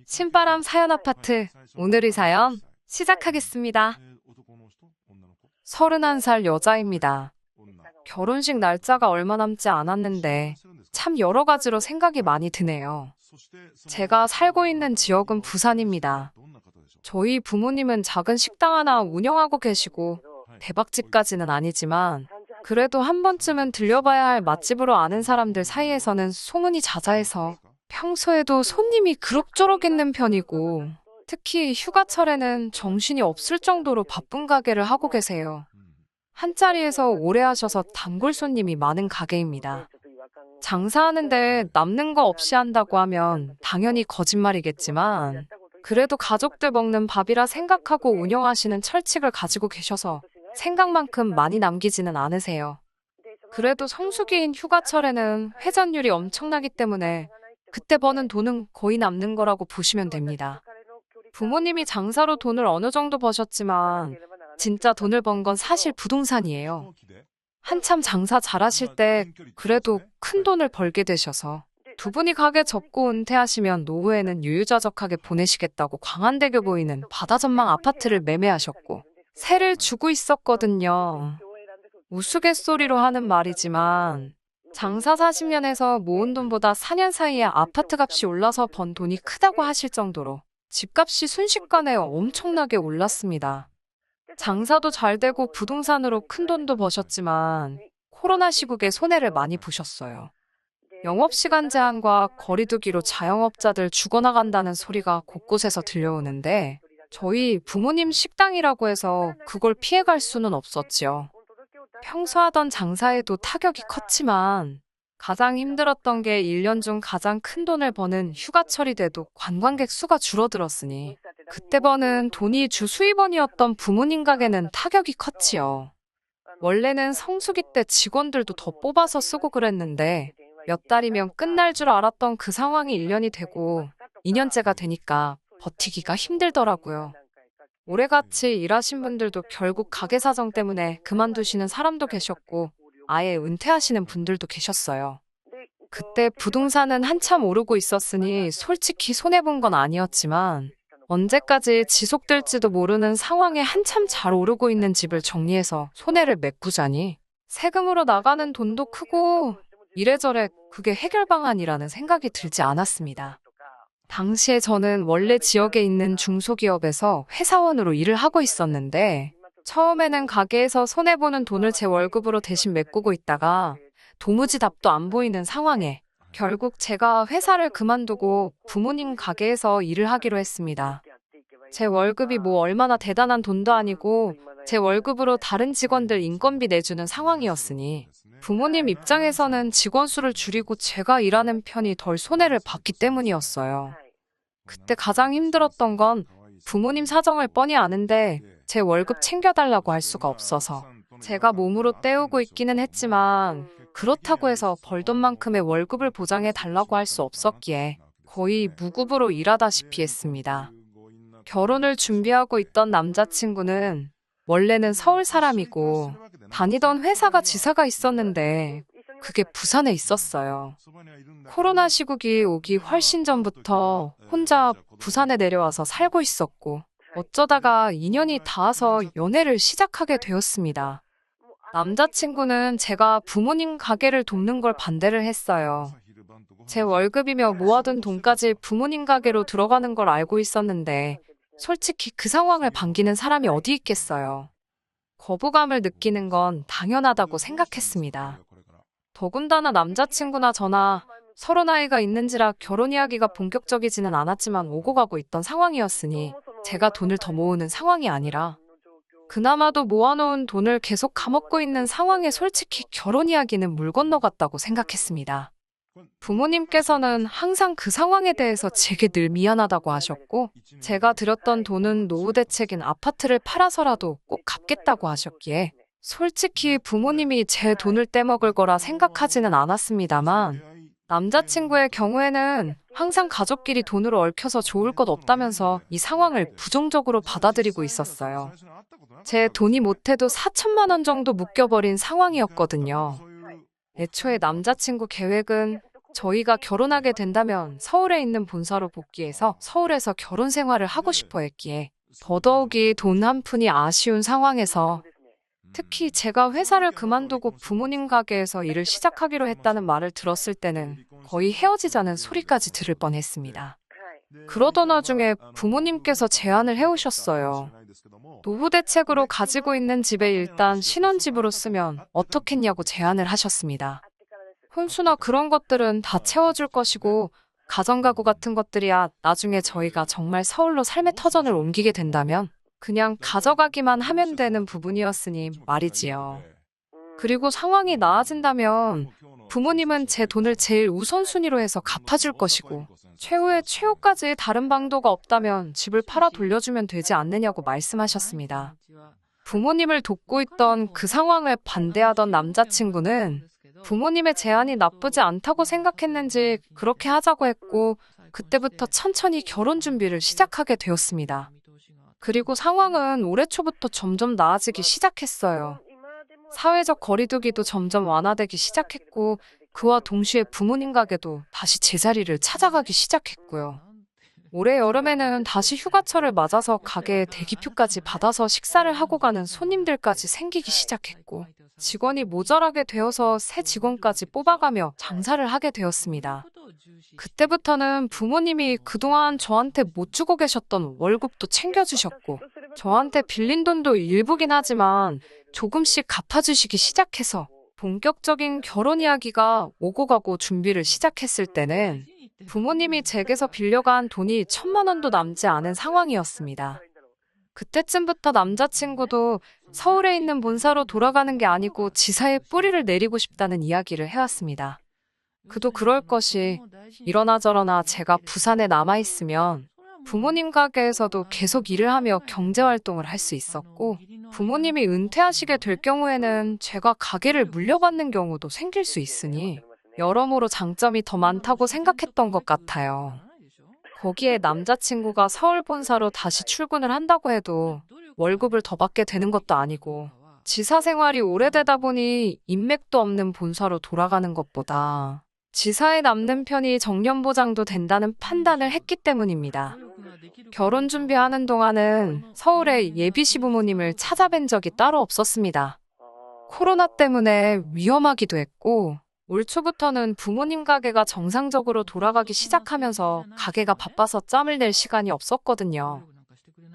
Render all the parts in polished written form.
신바람 사연 아파트. 오늘의 사연 시작하겠습니다. 31살 여자입니다. 결혼식 날짜가 얼마 남지 않았는데 참 여러 가지로 생각이 많이 드네요. 제가 살고 있는 지역은 부산입니다. 저희 부모님은 작은 식당 하나 운영하고 계시고 대박집까지는 아니지만 그래도 한 번쯤은 들려봐야 할 맛집으로 아는 사람들 사이에서는 소문이 자자해서 평소에도 손님이 그럭저럭 있는 편이고 특히 휴가철에는 정신이 없을 정도로 바쁜 가게를 하고 계세요. 한 자리에서 오래 하셔서 단골 손님이 많은 가게입니다. 장사하는데 남는 거 없이 한다고 하면 당연히 거짓말이겠지만 그래도 가족들 먹는 밥이라 생각하고 운영하시는 철칙을 가지고 계셔서 생각만큼 많이 남기지는 않으세요. 그래도 성수기인 휴가철에는 회전율이 엄청나기 때문에 그때 버는 돈은 거의 남는 거라고 보시면 됩니다. 부모님이 장사로 돈을 어느 정도 버셨지만 진짜 돈을 번 건 사실 부동산이에요. 한참 장사 잘하실 때 그래도 큰 돈을 벌게 되셔서 두 분이 가게 접고 은퇴하시면 노후에는 유유자적하게 보내시겠다고 광안대교 보이는 바다전망 아파트를 매매하셨고 세를 주고 있었거든요. 우스갯소리로 하는 말이지만 장사 40년 해서 모은 돈보다 4년 사이에 아파트 값이 올라서 번 돈이 크다고 하실 정도로 집값이 순식간에 엄청나게 올랐습니다. 장사도 잘 되고 부동산으로 큰 돈도 버셨지만 코로나 시국에 손해를 많이 보셨어요. 영업시간 제한과 거리두기로 자영업자들 죽어나간다는 소리가 곳곳에서 들려오는데 저희 부모님 식당이라고 해서 그걸 피해갈 수는 없었지요. 평소 하던 장사에도 타격이 컸지만 가장 힘들었던 게 1년 중 가장 큰 돈을 버는 휴가철이 돼도 관광객 수가 줄어들었으니 그때 버는 돈이 주 수입원이었던 부모님 가게는 타격이 컸지요. 원래는 성수기 때 직원들도 더 뽑아서 쓰고 그랬는데 몇 달이면 끝날 줄 알았던 그 상황이 1년이 되고 2년째가 되니까 버티기가 힘들더라고요. 오래같이 일하신 분들도 결국 가게 사정 때문에 그만두시는 사람도 계셨고 아예 은퇴하시는 분들도 계셨어요. 그때 부동산은 한참 오르고 있었으니 솔직히 손해본 건 아니었지만 언제까지 지속될지도 모르는 상황에 한참 잘 오르고 있는 집을 정리해서 손해를 메꾸자니 세금으로 나가는 돈도 크고 이래저래 그게 해결 방안이라는 생각이 들지 않았습니다. 당시에 저는 원래 지역에 있는 중소기업에서 회사원으로 일을 하고 있었는데 처음에는 가게에서 손해보는 돈을 제 월급으로 대신 메꾸고 있다가 도무지 답도 안 보이는 상황에 결국 제가 회사를 그만두고 부모님 가게에서 일을 하기로 했습니다. 제 월급이 뭐 얼마나 대단한 돈도 아니고 제 월급으로 다른 직원들 인건비 내주는 상황이었으니 부모님 입장에서는 직원 수를 줄이고 제가 일하는 편이 덜 손해를 봤기 때문이었어요. 그때 가장 힘들었던 건 부모님 사정을 뻔히 아는데 제 월급 챙겨달라고 할 수가 없어서 제가 몸으로 때우고 있기는 했지만 그렇다고 해서 벌던 만큼의 월급을 보장해 달라고 할 수 없었기에 거의 무급으로 일하다시피 했습니다. 결혼을 준비하고 있던 남자친구는 원래는 서울 사람이고 다니던 회사가 지사가 있었는데 그게 부산에 있었어요. 코로나 시국이 오기 훨씬 전부터 혼자 부산에 내려와서 살고 있었고 어쩌다가 인연이 닿아서 연애를 시작하게 되었습니다. 남자친구는 제가 부모님 가게를 돕는 걸 반대를 했어요. 제 월급이며 모아둔 돈까지 부모님 가게로 들어가는 걸 알고 있었는데 솔직히 그 상황을 반기는 사람이 어디 있겠어요. 거부감을 느끼는 건 당연하다고 생각했습니다. 더군다나 남자친구나 저나 서로 나이가 있는지라 결혼 이야기가 본격적이지는 않았지만 오고 가고 있던 상황이었으니 제가 돈을 더 모으는 상황이 아니라 그나마도 모아놓은 돈을 계속 까먹고 있는 상황에 솔직히 결혼 이야기는 물 건너갔다고 생각했습니다. 부모님께서는 항상 그 상황에 대해서 제게 늘 미안하다고 하셨고 제가 들였던 돈은 노후 대책인 아파트를 팔아서라도 꼭 갚겠다고 하셨기에 솔직히 부모님이 제 돈을 떼먹을 거라 생각하지는 않았습니다만 남자친구의 경우에는 항상 가족끼리 돈으로 얽혀서 좋을 것 없다면서 이 상황을 부정적으로 받아들이고 있었어요. 제 돈이 못해도 4천만 원 정도 묶여버린 상황이었거든요. 애초에 남자친구 계획은 저희가 결혼하게 된다면 서울에 있는 본사로 복귀해서 서울에서 결혼 생활을 하고 싶어 했기에 더더욱이 돈 한 푼이 아쉬운 상황에서 특히 제가 회사를 그만두고 부모님 가게에서 일을 시작하기로 했다는 말을 들었을 때는 거의 헤어지자는 소리까지 들을 뻔했습니다. 그러던 와중에 부모님께서 제안을 해오셨어요. 노후 대책으로 가지고 있는 집에 일단 신혼집으로 쓰면 어떻겠냐고 제안을 하셨습니다. 혼수나 그런 것들은 다 채워줄 것이고 가정가구 같은 것들이야 나중에 저희가 정말 서울로 삶의 터전을 옮기게 된다면 그냥 가져가기만 하면 되는 부분이었으니 말이지요. 그리고 상황이 나아진다면 부모님은 제 돈을 제일 우선순위로 해서 갚아줄 것이고 최후의 최후까지 다른 방도가 없다면 집을 팔아 돌려주면 되지 않느냐고 말씀하셨습니다. 부모님을 돕고 있던 그 상황을 반대하던 남자친구는 부모님의 제안이 나쁘지 않다고 생각했는지 그렇게 하자고 했고 그때부터 천천히 결혼 준비를 시작하게 되었습니다. 그리고 상황은 올해 초부터 점점 나아지기 시작했어요. 사회적 거리두기도 점점 완화되기 시작했고 그와 동시에 부모님 가게도 다시 제자리를 찾아가기 시작했고요. 올해 여름에는 다시 휴가철을 맞아서 가게에 대기표까지 받아서 식사를 하고 가는 손님들까지 생기기 시작했고 직원이 모자라게 되어서 새 직원까지 뽑아가며 장사를 하게 되었습니다. 그때부터는 부모님이 그동안 저한테 못 주고 계셨던 월급도 챙겨주셨고 저한테 빌린 돈도 일부긴 하지만 조금씩 갚아주시기 시작해서 본격적인 결혼 이야기가 오고 가고 준비를 시작했을 때는 부모님이 제게서 빌려간 돈이 1,000만 원도 남지 않은 상황이었습니다. 그때쯤부터 남자친구도 서울에 있는 본사로 돌아가는 게 아니고 지사에 뿌리를 내리고 싶다는 이야기를 해왔습니다. 그도 그럴 것이 이러나 저러나 제가 부산에 남아있으면 부모님 가게에서도 계속 일을 하며 경제활동을 할 수 있었고 부모님이 은퇴하시게 될 경우에는 제가 가게를 물려받는 경우도 생길 수 있으니 여러모로 장점이 더 많다고 생각했던 것 같아요. 거기에 남자친구가 서울 본사로 다시 출근을 한다고 해도 월급을 더 받게 되는 것도 아니고 지사 생활이 오래되다 보니 인맥도 없는 본사로 돌아가는 것보다 지사에 남는 편이 정년보장도 된다는 판단을 했기 때문입니다. 결혼 준비하는 동안은 서울에 예비 시부모님을 찾아뵌 적이 따로 없었습니다. 코로나 때문에 위험하기도 했고 올 초부터는 부모님 가게가 정상적으로 돌아가기 시작하면서 가게가 바빠서 짬을 낼 시간이 없었거든요.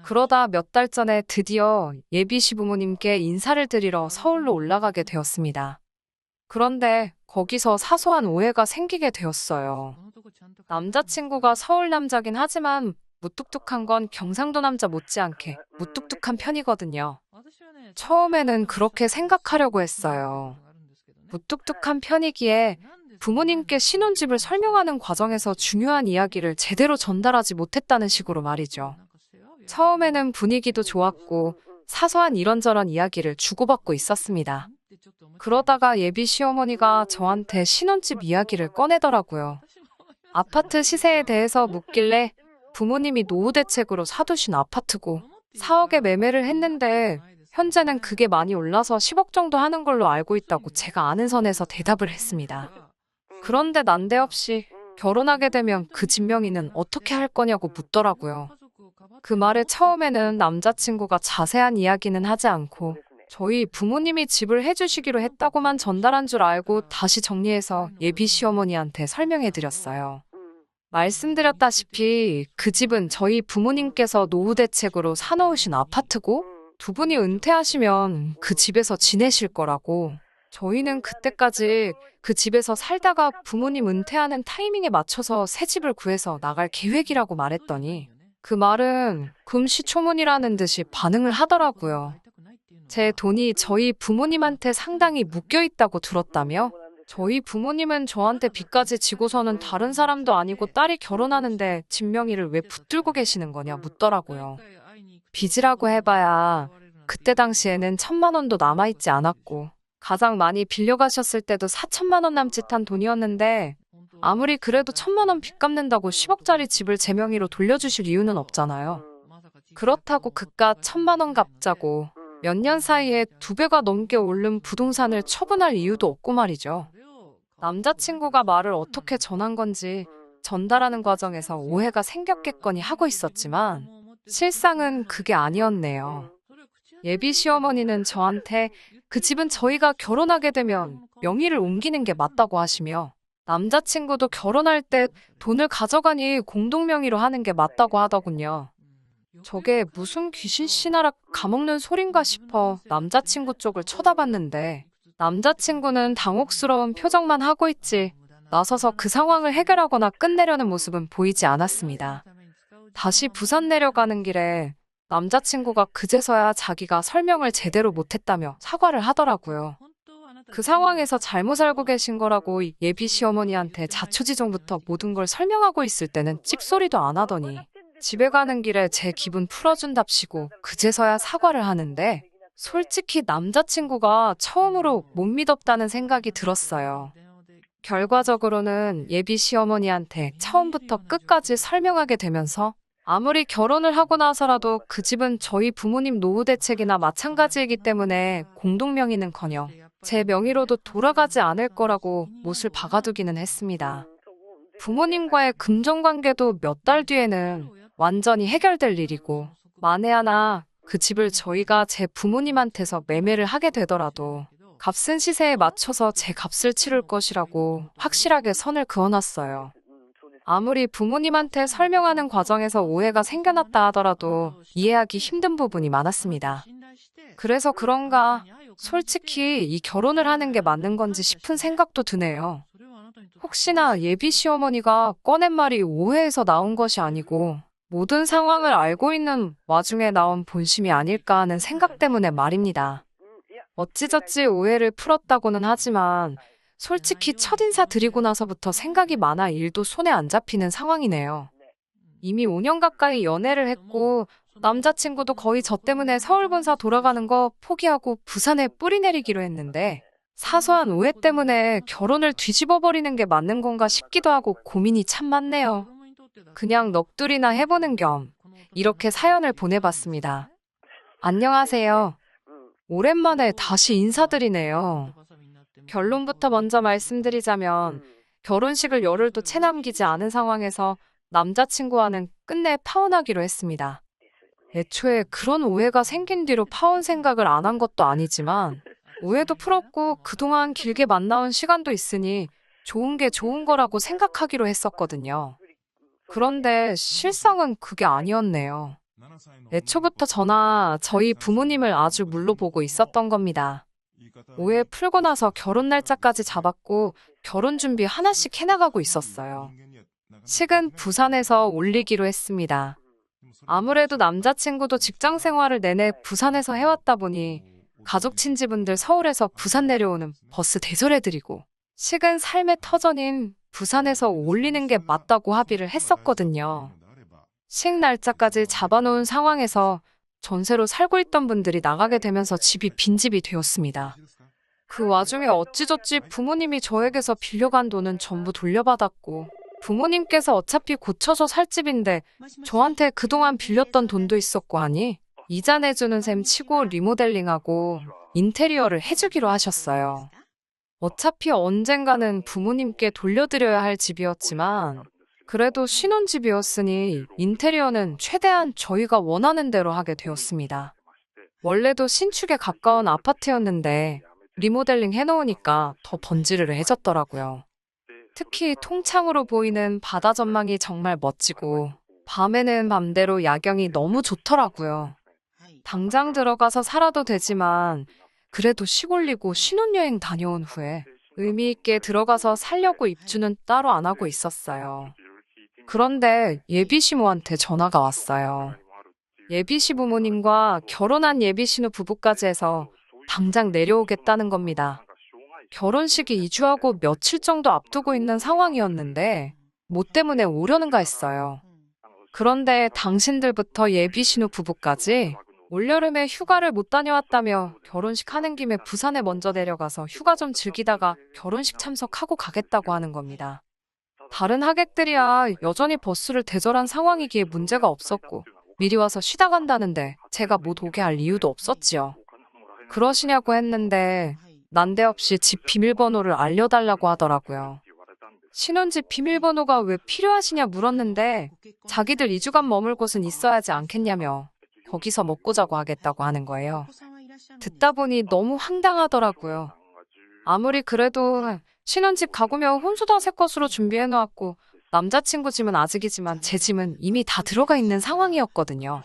그러다 몇 달 전에 드디어 예비 시부모님께 인사를 드리러 서울로 올라가게 되었습니다. 그런데 거기서 사소한 오해가 생기게 되었어요. 남자친구가 서울 남자긴 하지만 무뚝뚝한 건 경상도 남자 못지않게 무뚝뚝한 편이거든요. 처음에는 그렇게 생각하려고 했어요. 무뚝뚝한 편이기에 부모님께 신혼집을 설명하는 과정에서 중요한 이야기를 제대로 전달하지 못했다는 식으로 말이죠. 처음에는 분위기도 좋았고 사소한 이런저런 이야기를 주고받고 있었습니다. 그러다가 예비 시어머니가 저한테 신혼집 이야기를 꺼내더라고요. 아파트 시세에 대해서 묻길래 부모님이 노후 대책으로 사두신 아파트고 4억에 매매를 했는데 현재는 그게 많이 올라서 10억 정도 하는 걸로 알고 있다고 제가 아는 선에서 대답을 했습니다. 그런데 난데없이 결혼하게 되면 그 집 명의는 어떻게 할 거냐고 묻더라고요. 그 말에 처음에는 남자친구가 자세한 이야기는 하지 않고 저희 부모님이 집을 해주시기로 했다고만 전달한 줄 알고 다시 정리해서 예비 시어머니한테 설명해드렸어요. 말씀드렸다시피 그 집은 저희 부모님께서 노후 대책으로 사놓으신 아파트고 두 분이 은퇴하시면 그 집에서 지내실 거라고 저희는 그때까지 그 집에서 살다가 부모님 은퇴하는 타이밍에 맞춰서 새 집을 구해서 나갈 계획이라고 말했더니 그 말은 금시초문이라는 듯이 반응을 하더라고요. 제 돈이 저희 부모님한테 상당히 묶여있다고 들었다며 저희 부모님은 저한테 빚까지 지고서는 다른 사람도 아니고 딸이 결혼하는데 집 명의를 왜 붙들고 계시는 거냐 묻더라고요. 빚이라고 해봐야 그때 당시에는 1,000만 원도 남아있지 않았고 가장 많이 빌려가셨을 때도 4천만 원 남짓한 돈이었는데 아무리 그래도 1,000만 원 빚 갚는다고 10억짜리 집을 제 명의로 돌려주실 이유는 없잖아요. 그렇다고 그깟 1,000만 원 갚자고 몇 년 사이에 2배가 넘게 오른 부동산을 처분할 이유도 없고 말이죠. 남자친구가 말을 어떻게 전한 건지 전달하는 과정에서 오해가 생겼겠거니 하고 있었지만 실상은 그게 아니었네요. 예비 시어머니는 저한테 그 집은 저희가 결혼하게 되면 명의를 옮기는 게 맞다고 하시며 남자친구도 결혼할 때 돈을 가져가니 공동 명의로 하는 게 맞다고 하더군요. 저게 무슨 귀신 씨나라 가먹는 소린가 싶어 남자친구 쪽을 쳐다봤는데 남자친구는 당혹스러운 표정만 하고 있지 나서서 그 상황을 해결하거나 끝내려는 모습은 보이지 않았습니다. 다시 부산 내려가는 길에 남자친구가 그제서야 자기가 설명을 제대로 못했다며 사과를 하더라고요. 그 상황에서 잘못 알고 계신 거라고 예비 시어머니한테 자초지종부터 모든 걸 설명하고 있을 때는 찍소리도 안 하더니 집에 가는 길에 제 기분 풀어준답시고 그제서야 사과를 하는데 솔직히 남자친구가 처음으로 못 믿었다는 생각이 들었어요. 결과적으로는 예비 시어머니한테 처음부터 끝까지 설명하게 되면서 아무리 결혼을 하고 나서라도 그 집은 저희 부모님 노후 대책이나 마찬가지이기 때문에 공동명의는커녕 제 명의로도 돌아가지 않을 거라고 못을 박아두기는 했습니다. 부모님과의 금전관계도 몇 달 뒤에는 완전히 해결될 일이고 만에 하나 그 집을 저희가 제 부모님한테서 매매를 하게 되더라도 값은 시세에 맞춰서 제 값을 치를 것이라고 확실하게 선을 그어놨어요. 아무리 부모님한테 설명하는 과정에서 오해가 생겨났다 하더라도 이해하기 힘든 부분이 많았습니다. 그래서 그런가 솔직히 이 결혼을 하는 게 맞는 건지 싶은 생각도 드네요. 혹시나 예비 시어머니가 꺼낸 말이 오해에서 나온 것이 아니고 모든 상황을 알고 있는 와중에 나온 본심이 아닐까 하는 생각 때문에 말입니다. 어찌저찌 오해를 풀었다고는 하지만 솔직히 첫인사 드리고 나서부터 생각이 많아 일도 손에 안 잡히는 상황이네요. 이미 5년 가까이 연애를 했고 남자친구도 거의 저 때문에 서울 본사 돌아가는 거 포기하고 부산에 뿌리 내리기로 했는데 사소한 오해 때문에 결혼을 뒤집어버리는 게 맞는 건가 싶기도 하고 고민이 참 많네요. 그냥 넋두리나 해보는 겸 이렇게 사연을 보내봤습니다. 안녕하세요. 오랜만에 다시 인사드리네요. 결론부터 먼저 말씀드리자면 결혼식을 열흘도 채 남기지 않은 상황에서 남자친구와는 끝내 파혼하기로 했습니다. 애초에 그런 오해가 생긴 뒤로 파혼 생각을 안 한 것도 아니지만 오해도 풀었고 그동안 길게 만나온 시간도 있으니 좋은 게 좋은 거라고 생각하기로 했었거든요. 그런데 실상은 그게 아니었네요. 애초부터 저나 저희 부모님을 아주 물러보고 있었던 겁니다. 오해 풀고 나서 결혼 날짜까지 잡았고 결혼 준비 하나씩 해나가고 있었어요. 식은 부산에서 올리기로 했습니다. 아무래도 남자친구도 직장 생활을 내내 부산에서 해왔다 보니 가족 친지분들 서울에서 부산 내려오는 버스 대절해드리고 식은 삶의 터전인 부산에서 올리는 게 맞다고 합의를 했었거든요. 식 날짜까지 잡아놓은 상황에서 전세로 살고 있던 분들이 나가게 되면서 집이 빈집이 되었습니다. 그 와중에 어찌저찌 부모님이 저에게서 빌려간 돈은 전부 돌려받았고 부모님께서 어차피 고쳐서 살 집인데 저한테 그동안 빌렸던 돈도 있었고 하니 이자 내주는 셈 치고 리모델링하고 인테리어를 해주기로 하셨어요. 어차피 언젠가는 부모님께 돌려드려야 할 집이었지만 그래도 신혼집이었으니 인테리어는 최대한 저희가 원하는 대로 하게 되었습니다. 원래도 신축에 가까운 아파트였는데 리모델링 해놓으니까 더 번지르르해졌더라고요. 특히 통창으로 보이는 바다 전망이 정말 멋지고 밤에는 맘대로 야경이 너무 좋더라고요. 당장 들어가서 살아도 되지만 그래도 시골리고 신혼여행 다녀온 후에 의미 있게 들어가서 살려고 입주는 따로 안 하고 있었어요. 그런데 예비시모한테 전화가 왔어요. 예비시부모님과 결혼한 예비신우 부부까지 해서 당장 내려오겠다는 겁니다. 결혼식이 2주하고 며칠 정도 앞두고 있는 상황이었는데 뭐 때문에 오려는가 했어요. 그런데 당신들부터 예비신우 부부까지 올여름에 휴가를 못 다녀왔다며 결혼식 하는 김에 부산에 먼저 내려가서 휴가 좀 즐기다가 결혼식 참석하고 가겠다고 하는 겁니다. 다른 하객들이야 여전히 버스를 대절한 상황이기에 문제가 없었고 미리 와서 쉬다 간다는데 제가 못 오게 할 이유도 없었지요. 그러시냐고 했는데 난데없이 집 비밀번호를 알려달라고 하더라고요. 신혼집 비밀번호가 왜 필요하시냐 물었는데 자기들 2주간 머물 곳은 있어야 하지 않겠냐며 거기서 먹고 자고 하겠다고 하는 거예요. 듣다 보니 너무 황당하더라고요. 아무리 그래도 신혼집 가구며 혼수 다 새 것으로 준비해놓았고 남자친구 짐은 아직이지만 제 짐은 이미 다 들어가 있는 상황이었거든요.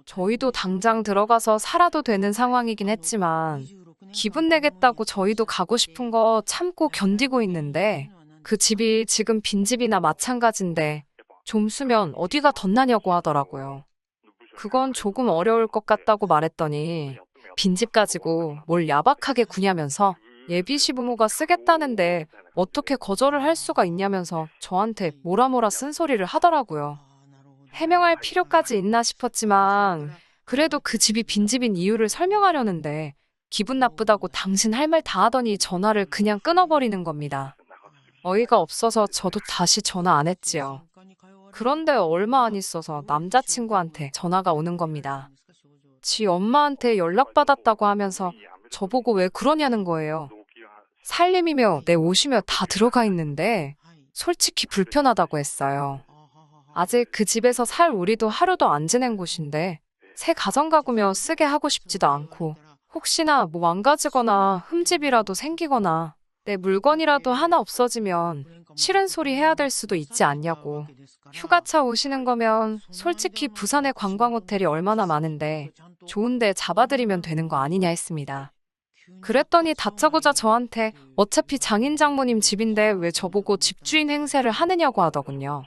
저희도 당장 들어가서 살아도 되는 상황이긴 했지만 기분 내겠다고 저희도 가고 싶은 거 참고 견디고 있는데 그 집이 지금 빈집이나 마찬가지인데 좀 쓰면 어디가 덧나냐고 하더라고요. 그건 조금 어려울 것 같다고 말했더니 빈집 가지고 뭘 야박하게 구냐면서 예비 시부모가 쓰겠다는데 어떻게 거절을 할 수가 있냐면서 저한테 뭐라 쓴소리를 하더라고요. 해명할 필요까지 있나 싶었지만 그래도 그 집이 빈집인 이유를 설명하려는데 기분 나쁘다고 당신 할 말 다 하더니 전화를 그냥 끊어버리는 겁니다. 어이가 없어서 저도 다시 전화 안 했지요. 그런데 얼마 안 있어서 남자친구한테 전화가 오는 겁니다. 지 엄마한테 연락받았다고 하면서 저보고 왜 그러냐는 거예요. 살림이며 내 옷이며 다 들어가 있는데 솔직히 불편하다고 했어요. 아직 그 집에서 살 우리도 하루도 안 지낸 곳인데 새 가정가구며 쓰게 하고 싶지도 않고 혹시나 뭐 망가지거나 흠집이라도 생기거나 내 물건이라도 하나 없어지면 싫은 소리 해야 될 수도 있지 않냐고. 휴가차 오시는 거면 솔직히 부산에 관광호텔이 얼마나 많은데 좋은데 잡아드리면 되는 거 아니냐 했습니다. 그랬더니 다짜고짜 저한테 어차피 장인 장모님 집인데 왜 저보고 집주인 행세를 하느냐고 하더군요.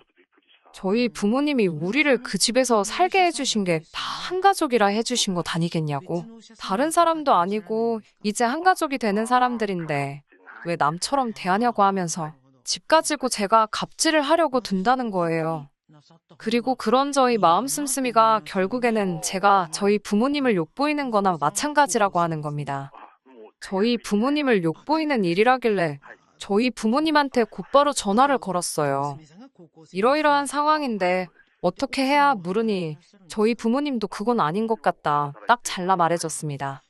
저희 부모님이 우리를 그 집에서 살게 해주신 게 다 한가족이라 해주신 거 아니겠냐고. 다른 사람도 아니고 이제 한가족이 되는 사람들인데 왜 남처럼 대하냐고 하면서 집 가지고 제가 갑질을 하려고 둔다는 거예요. 그리고 그런 저희 마음 씀씀이가 결국에는 제가 저희 부모님을 욕보이는 거나 마찬가지라고 하는 겁니다. 저희 부모님을 욕보이는 일이라길래 저희 부모님한테 곧바로 전화를 걸었어요. 이러이러한 상황인데 어떻게 해야 물으니 저희 부모님도 그건 아닌 것 같다. 딱 잘라 말해줬습니다.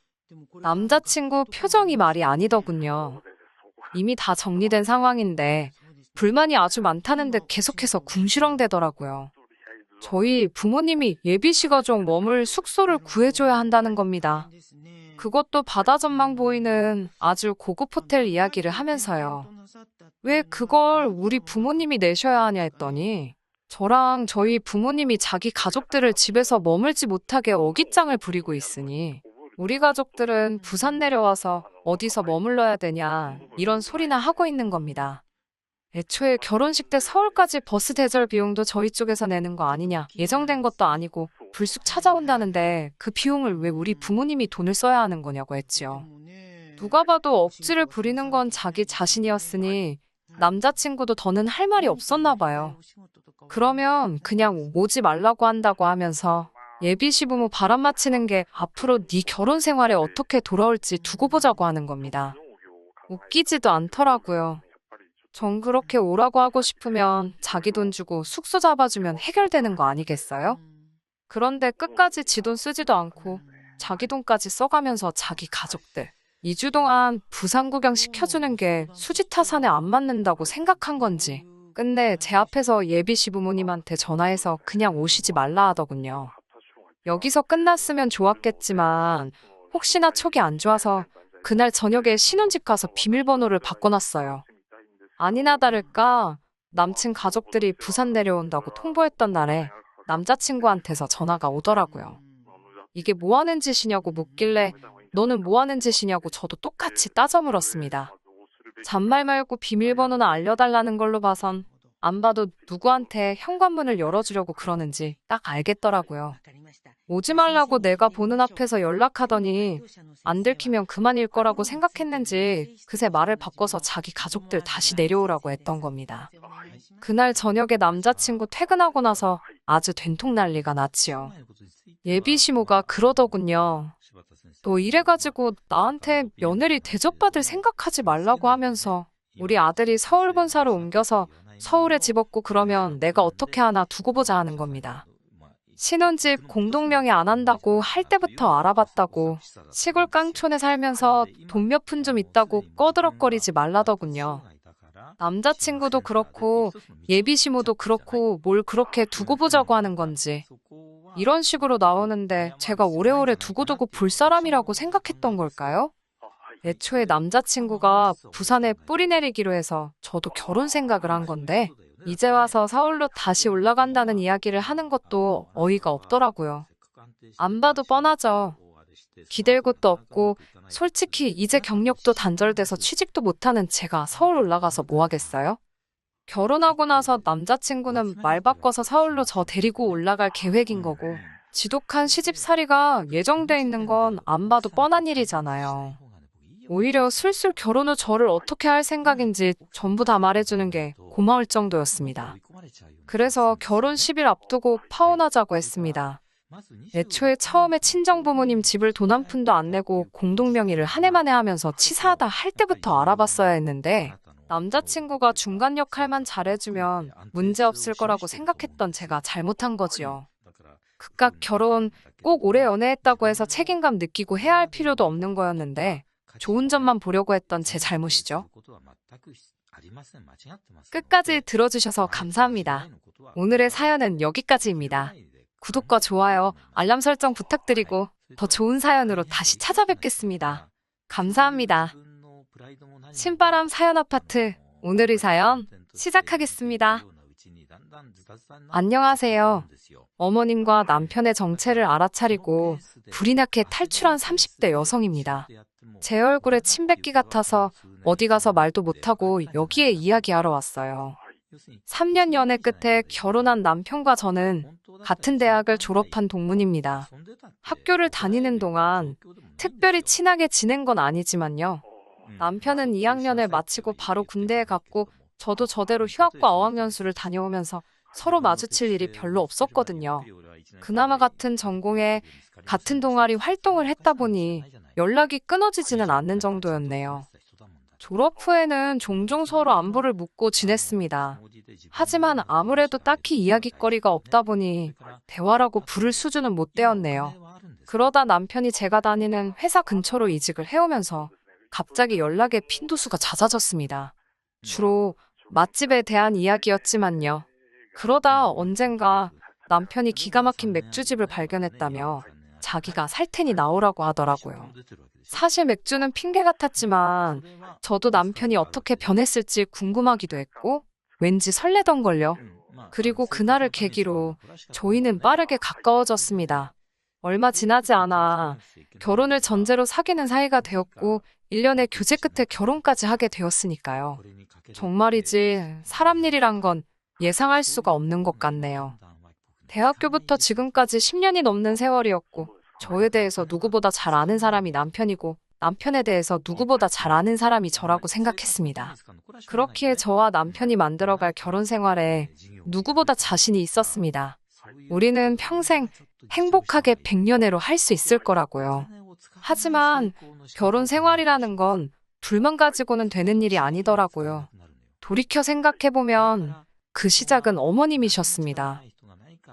남자친구 표정이 말이 아니더군요. 이미 다 정리된 상황인데 불만이 아주 많다는데 계속해서 궁시렁대더라고요. 저희 부모님이 예비시가족 머물 숙소를 구해줘야 한다는 겁니다. 그것도 바다 전망 보이는 아주 고급 호텔 이야기를 하면서요. 왜 그걸 우리 부모님이 내셔야 하냐 했더니 저랑 저희 부모님이 자기 가족들을 집에서 머물지 못하게 어깃장을 부리고 있으니 우리 가족들은 부산 내려와서 어디서 머물러야 되냐 이런 소리나 하고 있는 겁니다. 애초에 결혼식 때 서울까지 버스 대절 비용도 저희 쪽에서 내는 거 아니냐, 예정된 것도 아니고 불쑥 찾아온다는데 그 비용을 왜 우리 부모님이 돈을 써야 하는 거냐고 했지요. 누가 봐도 억지를 부리는 건 자기 자신이었으니 남자친구도 더는 할 말이 없었나 봐요. 그러면 그냥 오지 말라고 한다고 하면서 예비 시부모 바람 맞히는 게 앞으로 네 결혼 생활에 어떻게 돌아올지 두고 보자고 하는 겁니다. 웃기지도 않더라고요. 전 그렇게 오라고 하고 싶으면 자기 돈 주고 숙소 잡아주면 해결되는 거 아니겠어요? 그런데 끝까지 지 돈 쓰지도 않고 자기 돈까지 써가면서 자기 가족들 2주 동안 부산 구경 시켜주는 게 수지타산에 안 맞는다고 생각한 건지 근데 제 앞에서 예비 시부모님한테 전화해서 그냥 오시지 말라 하더군요. 여기서 끝났으면 좋았겠지만 혹시나 촉이 안 좋아서 그날 저녁에 신혼집 가서 비밀번호를 바꿔놨어요. 아니나 다를까 남친 가족들이 부산 내려온다고 통보했던 날에 남자친구한테서 전화가 오더라고요. 이게 뭐 하는 짓이냐고 묻길래 너는 뭐 하는 짓이냐고 저도 똑같이 따져 물었습니다. 잔말 말고 비밀번호나 알려달라는 걸로 봐선 안 봐도 누구한테 현관문을 열어주려고 그러는지 딱 알겠더라고요. 오지 말라고 내가 보는 앞에서 연락하더니 안 들키면 그만일 거라고 생각했는지 그새 말을 바꿔서 자기 가족들 다시 내려오라고 했던 겁니다. 그날 저녁에 남자친구 퇴근하고 나서 아주 된통 난리가 났지요. 예비 시모가 그러더군요. 너 이래가지고 나한테 며느리 대접받을 생각하지 말라고 하면서 우리 아들이 서울 본사로 옮겨서 서울에 집 없고 그러면 내가 어떻게 하나 두고 보자 하는 겁니다. 신혼집 공동명의 안 한다고 할 때부터 알아봤다고 시골 깡촌에 살면서 돈 몇 푼 좀 있다고 꺼드럭거리지 말라더군요. 남자친구도 그렇고 예비 시모도 그렇고 뭘 그렇게 두고 보자고 하는 건지 이런 식으로 나오는데 제가 오래오래 두고두고 볼 사람이라고 생각했던 걸까요? 애초에 남자친구가 부산에 뿌리 내리기로 해서 저도 결혼 생각을 한 건데 이제 와서 서울로 다시 올라간다는 이야기를 하는 것도 어이가 없더라고요. 안 봐도 뻔하죠. 기댈 곳도 없고 솔직히 이제 경력도 단절돼서 취직도 못하는 제가 서울 올라가서 뭐 하겠어요? 결혼하고 나서 남자친구는 말 바꿔서 서울로 저 데리고 올라갈 계획인 거고 지독한 시집살이가 예정돼 있는 건 안 봐도 뻔한 일이잖아요. 오히려 술술 결혼 후 저를 어떻게 할 생각인지 전부 다 말해주는 게 고마울 정도였습니다. 그래서 결혼 10일 앞두고 파혼하자고 했습니다. 애초에 처음에 친정부모님 집을 돈 한 푼도 안 내고 공동명의를 한 해 만에 하면서 치사하다 할 때부터 알아봤어야 했는데 남자친구가 중간 역할만 잘해주면 문제 없을 거라고 생각했던 제가 잘못한 거지요. 그깟 결혼 꼭 오래 연애했다고 해서 책임감 느끼고 해야 할 필요도 없는 거였는데 좋은 점만 보려고 했던 제 잘못이죠. 끝까지 들어주셔서 감사합니다. 오늘의 사연은 여기까지입니다. 구독과 좋아요, 알람 설정 부탁드리고 더 좋은 사연으로 다시 찾아뵙겠습니다. 감사합니다. 신바람 사연 아파트 오늘의 사연 시작하겠습니다. 안녕하세요. 어머님과 남편의 정체를 알아차리고 불이 나게 탈출한 30대 여성입니다. 제 얼굴에 침 뱉기 같아서 어디 가서 말도 못하고 여기에 이야기하러 왔어요. 3년 연애 끝에 결혼한 남편과 저는 같은 대학을 졸업한 동문입니다. 학교를 다니는 동안 특별히 친하게 지낸 건 아니지만요. 남편은 2학년을 마치고 바로 군대에 갔고 저도 저대로 휴학과 어학연수를 다녀오면서 서로 마주칠 일이 별로 없었거든요. 그나마 같은 전공에 같은 동아리 활동을 했다 보니 연락이 끊어지지는 않는 정도였네요. 졸업 후에는 종종 서로 안부를 묻고 지냈습니다. 하지만 아무래도 딱히 이야깃거리가 없다 보니 대화라고 부를 수준은 못 되었네요. 그러다 남편이 제가 다니는 회사 근처로 이직을 해오면서 갑자기 연락에 빈도수가 잦아졌습니다. 주로 맛집에 대한 이야기였지만요. 그러다 언젠가 남편이 기가 막힌 맥주집을 발견했다며 자기가 살 테니 나오라고 하더라고요. 사실 맥주는 핑계 같았지만 저도 남편이 어떻게 변했을지 궁금하기도 했고 왠지 설레던걸요. 그리고 그날을 계기로 저희는 빠르게 가까워졌습니다. 얼마 지나지 않아 결혼을 전제로 사귀는 사이가 되었고 1년의 교제 끝에 결혼까지 하게 되었으니까요. 정말이지 사람 일이란 건 예상할 수가 없는 것 같네요. 대학교부터 지금까지 10년이 넘는 세월이었고 저에 대해서 누구보다 잘 아는 사람이 남편이고 남편에 대해서 누구보다 잘 아는 사람이 저라고 생각했습니다. 그렇기에 저와 남편이 만들어갈 결혼 생활에 누구보다 자신이 있었습니다. 우리는 평생 행복하게 100년애로 할 수 있을 거라고요. 하지만 결혼 생활이라는 건 둘만 가지고는 되는 일이 아니더라고요. 돌이켜 생각해보면 그 시작은 어머님이셨습니다.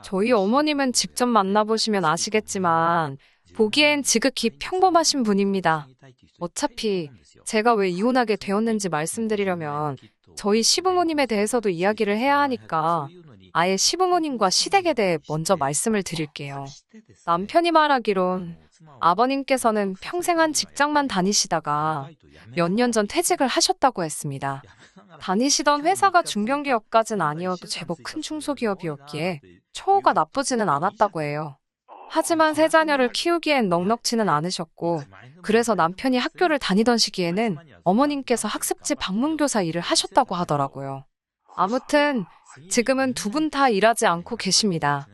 저희 어머님은 직접 만나보시면 아시겠지만 보기엔 지극히 평범하신 분입니다. 어차피 제가 왜 이혼하게 되었는지 말씀드리려면 저희 시부모님에 대해서도 이야기를 해야 하니까 아예 시부모님과 시댁에 대해 먼저 말씀을 드릴게요. 남편이 말하기론 아버님께서는 평생 한 직장만 다니시다가 몇 년 전 퇴직을 하셨다고 했습니다. 다니시던 회사가 중견기업까지는 아니어도 제법 큰 중소기업이었기에 처우가 나쁘지는 않았다고 해요. 하지만 세 자녀를 키우기엔 넉넉지는 않으셨고 그래서 남편이 학교를 다니던 시기에는 어머님께서 학습지 방문교사 일을 하셨다고 하더라고요. 아무튼 지금은 두 분 다 일하지 않고 계십니다.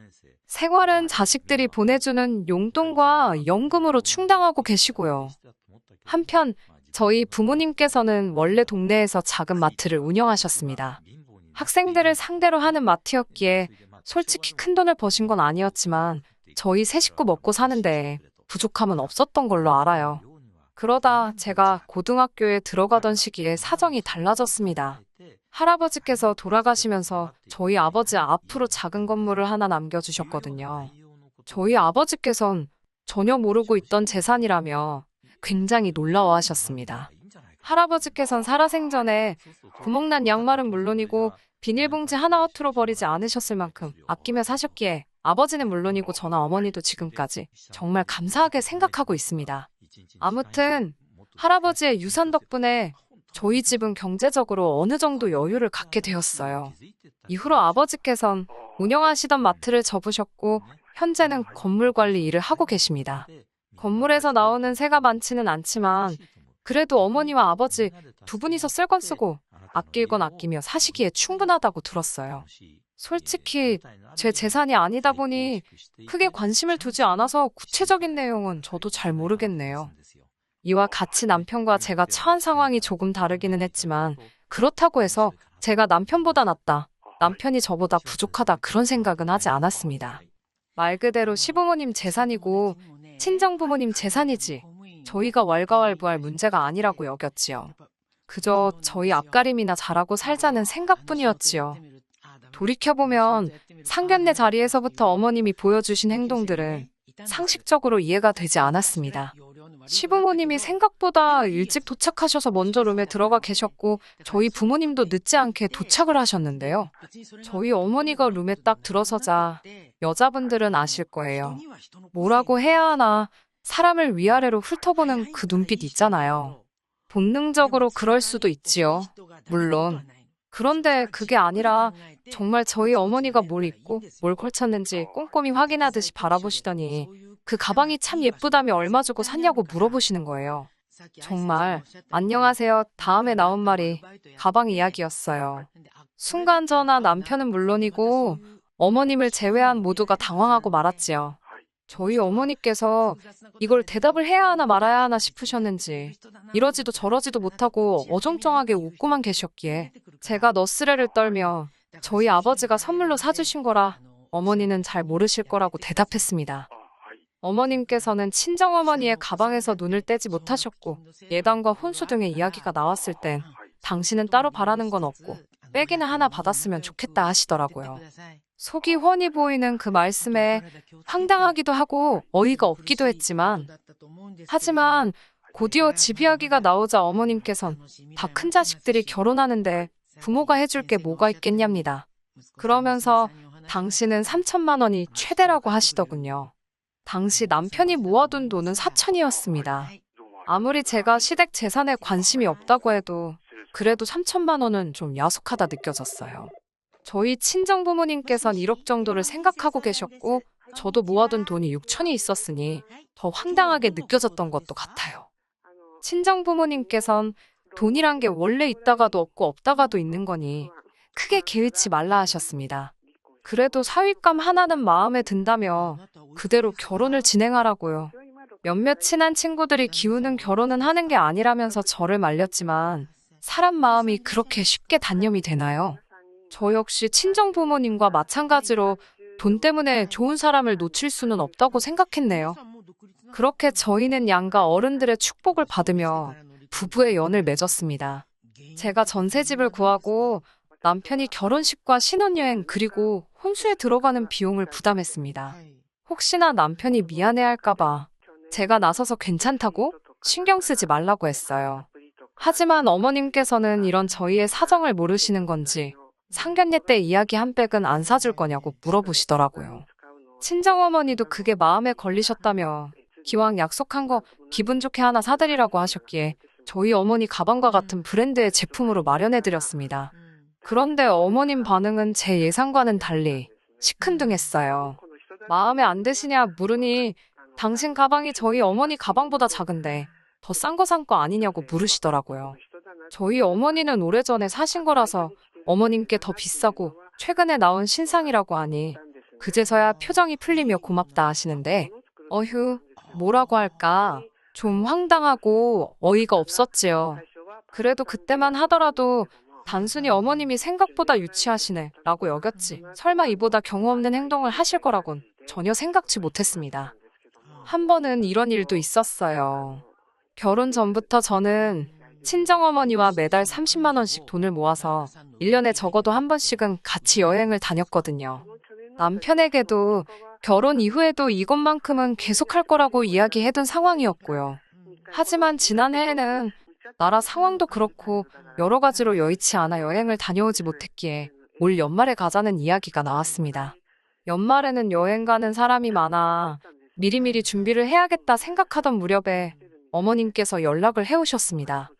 생활은 자식들이 보내주는 용돈과 연금으로 충당하고 계시고요. 한편 저희 부모님께서는 원래 동네에서 작은 마트를 운영하셨습니다. 학생들을 상대로 하는 마트였기에 솔직히 큰 돈을 버신 건 아니었지만 저희 세 식구 먹고 사는데 부족함은 없었던 걸로 알아요. 그러다 제가 고등학교에 들어가던 시기에 사정이 달라졌습니다. 할아버지께서 돌아가시면서 저희 아버지 앞으로 작은 건물을 하나 남겨주셨거든요. 저희 아버지께선 전혀 모르고 있던 재산이라며 굉장히 놀라워하셨습니다. 할아버지께선 살아생전에 구멍난 양말은 물론이고 비닐봉지 하나 허투루 버리지 않으셨을 만큼 아끼며 사셨기에 아버지는 물론이고 저나 어머니도 지금까지 정말 감사하게 생각하고 있습니다. 아무튼 할아버지의 유산 덕분에 저희 집은 경제적으로 어느 정도 여유를 갖게 되었어요. 이후로 아버지께선 운영하시던 마트를 접으셨고 현재는 건물 관리 일을 하고 계십니다. 건물에서 나오는 새가 많지는 않지만 그래도 어머니와 아버지 두 분이서 쓸 건 쓰고 아낄 건 아끼며 사시기에 충분하다고 들었어요. 솔직히 제 재산이 아니다 보니 크게 관심을 두지 않아서 구체적인 내용은 저도 잘 모르겠네요. 이와 같이 남편과 제가 처한 상황이 조금 다르기는 했지만 그렇다고 해서 제가 남편보다 낫다, 남편이 저보다 부족하다 그런 생각은 하지 않았습니다. 말 그대로 시부모님 재산이고 친정부모님 재산이지 저희가 왈가왈부할 문제가 아니라고 여겼지요. 그저 저희 앞가림이나 잘하고 살자는 생각뿐이었지요. 돌이켜보면 상견례 자리에서부터 어머님이 보여주신 행동들은 상식적으로 이해가 되지 않았습니다. 시부모님이 생각보다 일찍 도착하셔서 먼저 룸에 들어가 계셨고 저희 부모님도 늦지 않게 도착을 하셨는데요. 저희 어머니가 룸에 딱 들어서자 여자분들은 아실 거예요. 뭐라고 해야 하나 사람을 위아래로 훑어보는 그 눈빛 있잖아요. 본능적으로 그럴 수도 있지요. 물론. 그런데 그게 아니라 정말 저희 어머니가 뭘 입고 뭘 걸쳤는지 꼼꼼히 확인하듯이 바라보시더니 그 가방이 참 예쁘다며 얼마 주고 샀냐고 물어보시는 거예요. 정말 안녕하세요 다음에 나온 말이 가방 이야기였어요. 순간 저나 남편은 물론이고 어머님을 제외한 모두가 당황하고 말았지요. 저희 어머니께서 이걸 대답을 해야 하나 말아야 하나 싶으셨는지 이러지도 저러지도 못하고 어정쩡하게 웃고만 계셨기에 제가 너스레를 떨며 저희 아버지가 선물로 사주신 거라 어머니는 잘 모르실 거라고 대답했습니다. 어머님께서는 친정어머니의 가방에서 눈을 떼지 못하셨고 예단과 혼수 등의 이야기가 나왔을 땐 당신은 따로 바라는 건 없고 백이나 하나 받았으면 좋겠다 하시더라고요. 속이 훤히 보이는 그 말씀에 황당하기도 하고 어이가 없기도 했지만 하지만 곧이어 집 이야기가 나오자 어머님께선 다 큰 자식들이 결혼하는데 부모가 해줄 게 뭐가 있겠냐입니다. 그러면서 당신은 3천만 원이 최대라고 하시더군요. 당시 남편이 모아둔 돈은 4천이었습니다. 아무리 제가 시댁 재산에 관심이 없다고 해도 그래도 3천만 원은 좀 야속하다 느껴졌어요. 저희 친정부모님께선 1억 정도를 생각하고 계셨고 저도 모아둔 돈이 6천이 있었으니 더 황당하게 느껴졌던 것도 같아요. 친정부모님께선 돈이란 게 원래 있다가도 없고 없다가도 있는 거니 크게 개의치 말라 하셨습니다. 그래도 사윗감 하나는 마음에 든다며 그대로 결혼을 진행하라고요. 몇몇 친한 친구들이 기우는 결혼은 하는 게 아니라면서 저를 말렸지만 사람 마음이 그렇게 쉽게 단념이 되나요? 저 역시 친정부모님과 마찬가지로 돈 때문에 좋은 사람을 놓칠 수는 없다고 생각했네요. 그렇게 저희는 양가 어른들의 축복을 받으며 부부의 연을 맺었습니다. 제가 전셋집을 구하고 남편이 결혼식과 신혼여행 그리고 혼수에 들어가는 비용을 부담했습니다. 혹시나 남편이 미안해할까봐 제가 나서서 괜찮다고 신경 쓰지 말라고 했어요. 하지만 어머님께서는 이런 저희의 사정을 모르시는 건지 상견례 때 이야기 한 백은 안 사줄 거냐고 물어보시더라고요. 친정어머니도 그게 마음에 걸리셨다며 기왕 약속한 거 기분 좋게 하나 사드리라고 하셨기에 저희 어머니 가방과 같은 브랜드의 제품으로 마련해드렸습니다. 그런데 어머님 반응은 제 예상과는 달리 시큰둥했어요. 마음에 안 드시냐 물으니 당신 가방이 저희 어머니 가방보다 작은데 더 싼 거 산 거 아니냐고 물으시더라고요. 저희 어머니는 오래전에 사신 거라서 어머님께 더 비싸고 최근에 나온 신상이라고 하니 그제서야 표정이 풀리며 고맙다 하시는데 어휴 뭐라고 할까 좀 황당하고 어이가 없었지요. 그래도 그때만 하더라도 단순히 어머님이 생각보다 유치하시네 라고 여겼지 설마 이보다 경우 없는 행동을 하실 거라곤 전혀 생각지 못했습니다. 한 번은 이런 일도 있었어요. 결혼 전부터 저는 친정어머니와 매달 30만 원씩 돈을 모아서 1년에 적어도 한 번씩은 같이 여행을 다녔거든요. 남편에게도 결혼 이후에도 이것만큼은 계속할 거라고 이야기해둔 상황이었고요. 하지만 지난해에는 나라 상황도 그렇고 여러 가지로 여의치 않아 여행을 다녀오지 못했기에 올 연말에 가자는 이야기가 나왔습니다. 연말에는 여행 가는 사람이 많아 미리미리 준비를 해야겠다 생각하던 무렵에 어머님께서 연락을 해오셨습니다.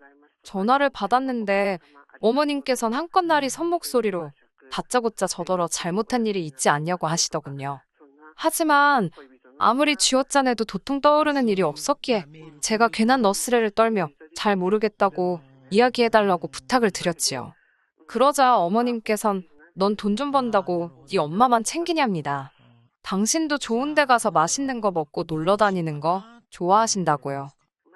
전화를 받았는데 어머님께선 한껏날이 선목소리로 다짜고짜 저더러 잘못한 일이 있지 않냐고 하시더군요. 하지만 아무리 쥐어짜내도 도통 떠오르는 일이 없었기에 제가 괜한 너스레를 떨며 잘 모르겠다고 이야기해달라고 부탁을 드렸지요. 그러자 어머님께선 넌 돈 좀 번다고 네 엄마만 챙기냐입니다. 당신도 좋은 데 가서 맛있는 거 먹고 놀러 다니는 거 좋아하신다고요.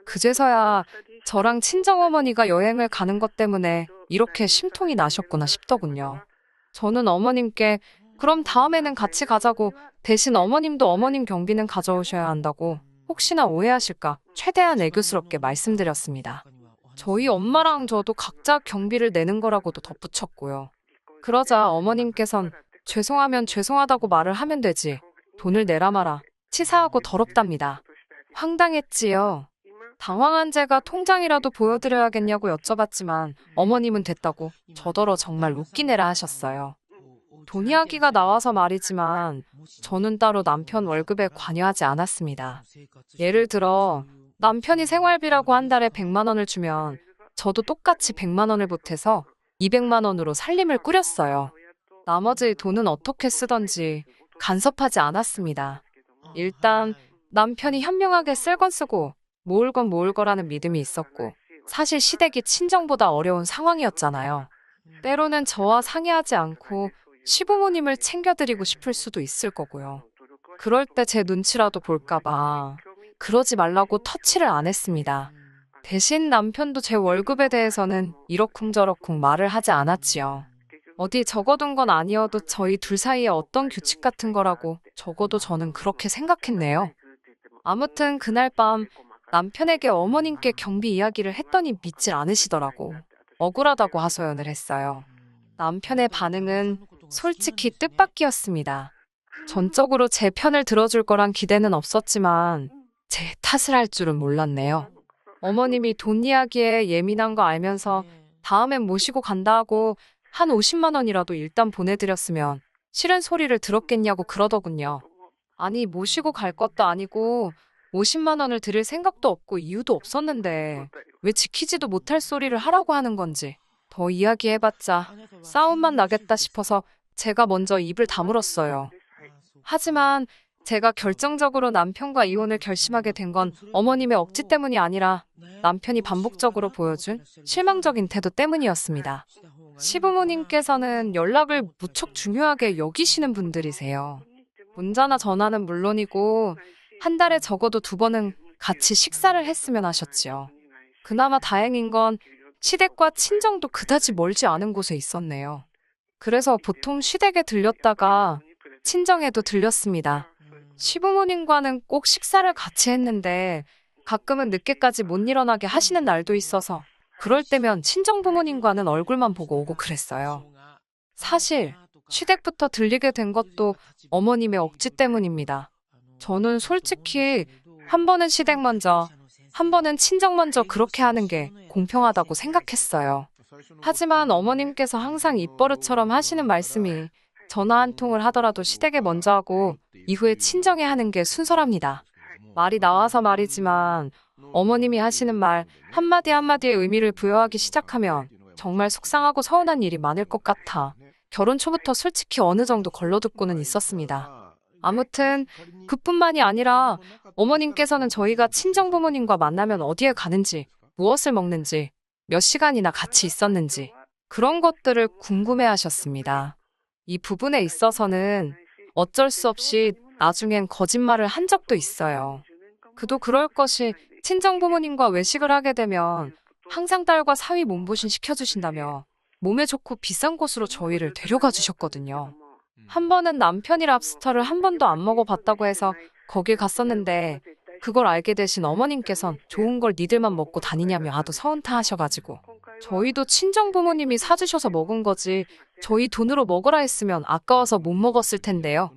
그제서야 저랑 친정어머니가 여행을 가는 것 때문에 이렇게 심통이 나셨구나 싶더군요. 저는 어머님께 그럼 다음에는 같이 가자고 대신 어머님도 어머님 경비는 가져오셔야 한다고 혹시나 오해하실까 최대한 애교스럽게 말씀드렸습니다. 저희 엄마랑 저도 각자 경비를 내는 거라고도 덧붙였고요. 그러자 어머님께선 죄송하면 죄송하다고 말을 하면 되지 돈을 내라 마라 치사하고 더럽답니다. 황당했지요. 당황한 제가 통장이라도 보여드려야겠냐고 여쭤봤지만 어머님은 됐다고 저더러 정말 웃기네라 하셨어요. 돈 이야기가 나와서 말이지만 저는 따로 남편 월급에 관여하지 않았습니다. 예를 들어 남편이 생활비라고 한 달에 100만 원을 주면 저도 똑같이 100만 원을 보태서 200만 원으로 살림을 꾸렸어요. 나머지 돈은 어떻게 쓰던지 간섭하지 않았습니다. 일단 남편이 현명하게 쓸 건 쓰고 모을 건 모을 거라는 믿음이 있었고 사실 시댁이 친정보다 어려운 상황이었잖아요. 때로는 저와 상의하지 않고 시부모님을 챙겨드리고 싶을 수도 있을 거고요. 그럴 때 제 눈치라도 볼까봐 그러지 말라고 터치를 안 했습니다. 대신 남편도 제 월급에 대해서는 이러쿵저러쿵 말을 하지 않았지요. 어디 적어둔 건 아니어도 저희 둘 사이에 어떤 규칙 같은 거라고 적어도 저는 그렇게 생각했네요. 아무튼 그날 밤 남편에게 어머님께 경비 이야기를 했더니 믿질 않으시더라고. 억울하다고 하소연을 했어요. 남편의 반응은 솔직히 뜻밖이었습니다. 전적으로 제 편을 들어줄 거란 기대는 없었지만 제 탓을 할 줄은 몰랐네요. 어머님이 돈 이야기에 예민한 거 알면서 다음엔 모시고 간다 하고 한 50만 원이라도 일단 보내드렸으면 싫은 소리를 들었겠냐고 그러더군요. 아니 모시고 갈 것도 아니고 50만 원을 드릴 생각도 없고 이유도 없었는데 왜 지키지도 못할 소리를 하라고 하는 건지 더 이야기해봤자 싸움만 나겠다 싶어서 제가 먼저 입을 다물었어요. 하지만 제가 결정적으로 남편과 이혼을 결심하게 된 건 어머님의 억지 때문이 아니라 남편이 반복적으로 보여준 실망적인 태도 때문이었습니다. 시부모님께서는 연락을 무척 중요하게 여기시는 분들이세요. 문자나 전화는 물론이고 한 달에 적어도 2번은 같이 식사를 했으면 하셨지요. 그나마 다행인 건 시댁과 친정도 그다지 멀지 않은 곳에 있었네요. 그래서 보통 시댁에 들렸다가 친정에도 들렸습니다. 시부모님과는 꼭 식사를 같이 했는데 가끔은 늦게까지 못 일어나게 하시는 날도 있어서 그럴 때면 친정 부모님과는 얼굴만 보고 오고 그랬어요. 사실 시댁부터 들리게 된 것도 어머님의 억지 때문입니다. 저는 솔직히 한 번은 시댁 먼저, 한 번은 친정 먼저 그렇게 하는 게 공평하다고 생각했어요. 하지만 어머님께서 항상 입버릇처럼 하시는 말씀이 전화 한 통을 하더라도 시댁에 먼저 하고 이후에 친정에 하는 게 순서랍니다. 말이 나와서 말이지만 어머님이 하시는 말 한마디 한마디에 의미를 부여하기 시작하면 정말 속상하고 서운한 일이 많을 것 같아 결혼 초부터 솔직히 어느 정도 걸러듣고는 있었습니다. 아무튼 그뿐만이 아니라 어머님께서는 저희가 친정 부모님과 만나면 어디에 가는지, 무엇을 먹는지, 몇 시간이나 같이 있었는지 그런 것들을 궁금해하셨습니다. 이 부분에 있어서는 어쩔 수 없이 나중엔 거짓말을 한 적도 있어요. 그도 그럴 것이 친정 부모님과 외식을 하게 되면 항상 딸과 사위 몸보신 시켜주신다며 몸에 좋고 비싼 곳으로 저희를 데려가 주셨거든요. 한 번은 남편이 랍스터를 한 번도 안 먹어봤다고 해서 거길 갔었는데 그걸 알게 되신 어머님께선 좋은 걸 니들만 먹고 다니냐며 아도 서운타 하셔가지고 저희도 친정부모님이 사주셔서 먹은 거지 저희 돈으로 먹으라 했으면 아까워서 못 먹었을 텐데요.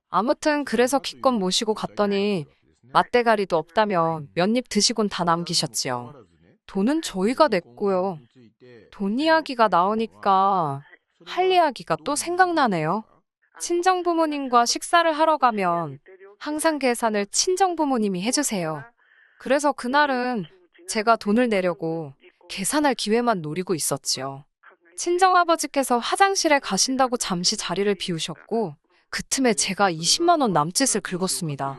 아무튼 그래서 기껏 모시고 갔더니 맛대가리도 없다며 몇 입 드시곤 다 남기셨지요. 돈은 저희가 냈고요. 돈 이야기가 나오니까 할 이야기가 또 생각나네요. 친정부모님과 식사를 하러 가면 항상 계산을 친정부모님이 해주세요. 그래서 그날은 제가 돈을 내려고 계산할 기회만 노리고 있었지요. 친정아버지께서 화장실에 가신다고 잠시 자리를 비우셨고 그 틈에 제가 20만 원 남짓을 긁었습니다.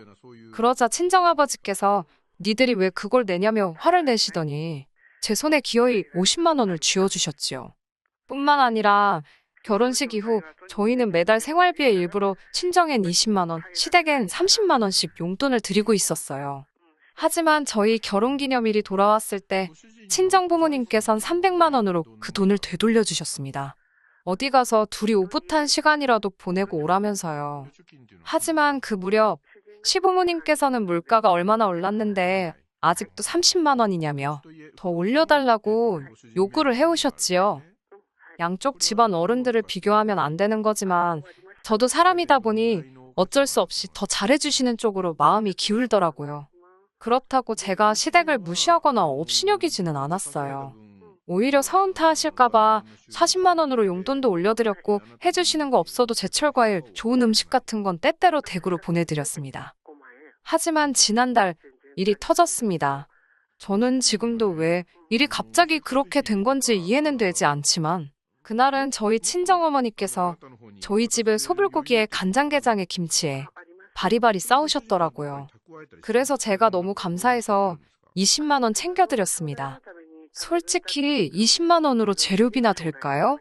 그러자 친정아버지께서 니들이 왜 그걸 내냐며 화를 내시더니 제 손에 기어이 50만 원을 쥐어주셨지요. 뿐만 아니라 결혼식 이후 저희는 매달 생활비의 일부로 친정엔 20만 원, 시댁엔 30만 원씩 용돈을 드리고 있었어요. 하지만 저희 결혼기념일이 돌아왔을 때 친정부모님께선 300만 원으로 그 돈을 되돌려 주셨습니다. 어디 가서 둘이 오붓한 시간이라도 보내고 오라면서요. 하지만 그 무렵 시부모님께서는 물가가 얼마나 올랐는데 아직도 30만 원이냐며 더 올려달라고 요구를 해오셨지요. 양쪽 집안 어른들을 비교하면 안 되는 거지만 저도 사람이다 보니 어쩔 수 없이 더 잘해주시는 쪽으로 마음이 기울더라고요. 그렇다고 제가 시댁을 무시하거나 업신여기지는 않았어요. 오히려 서운타 하실까봐 40만 원으로 용돈도 올려드렸고 해주시는 거 없어도 제철과일, 좋은 음식 같은 건 때때로 댁으로 보내드렸습니다. 하지만 지난달 일이 터졌습니다. 저는 지금도 왜 일이 갑자기 그렇게 된 건지 이해는 되지 않지만 그날은 저희 친정어머니께서 저희 집을 소불고기에 간장게장에 김치에 바리바리 싸우셨더라고요. 그래서 제가 너무 감사해서 20만 원 챙겨드렸습니다. 솔직히 20만 원으로 재료비나 될까요?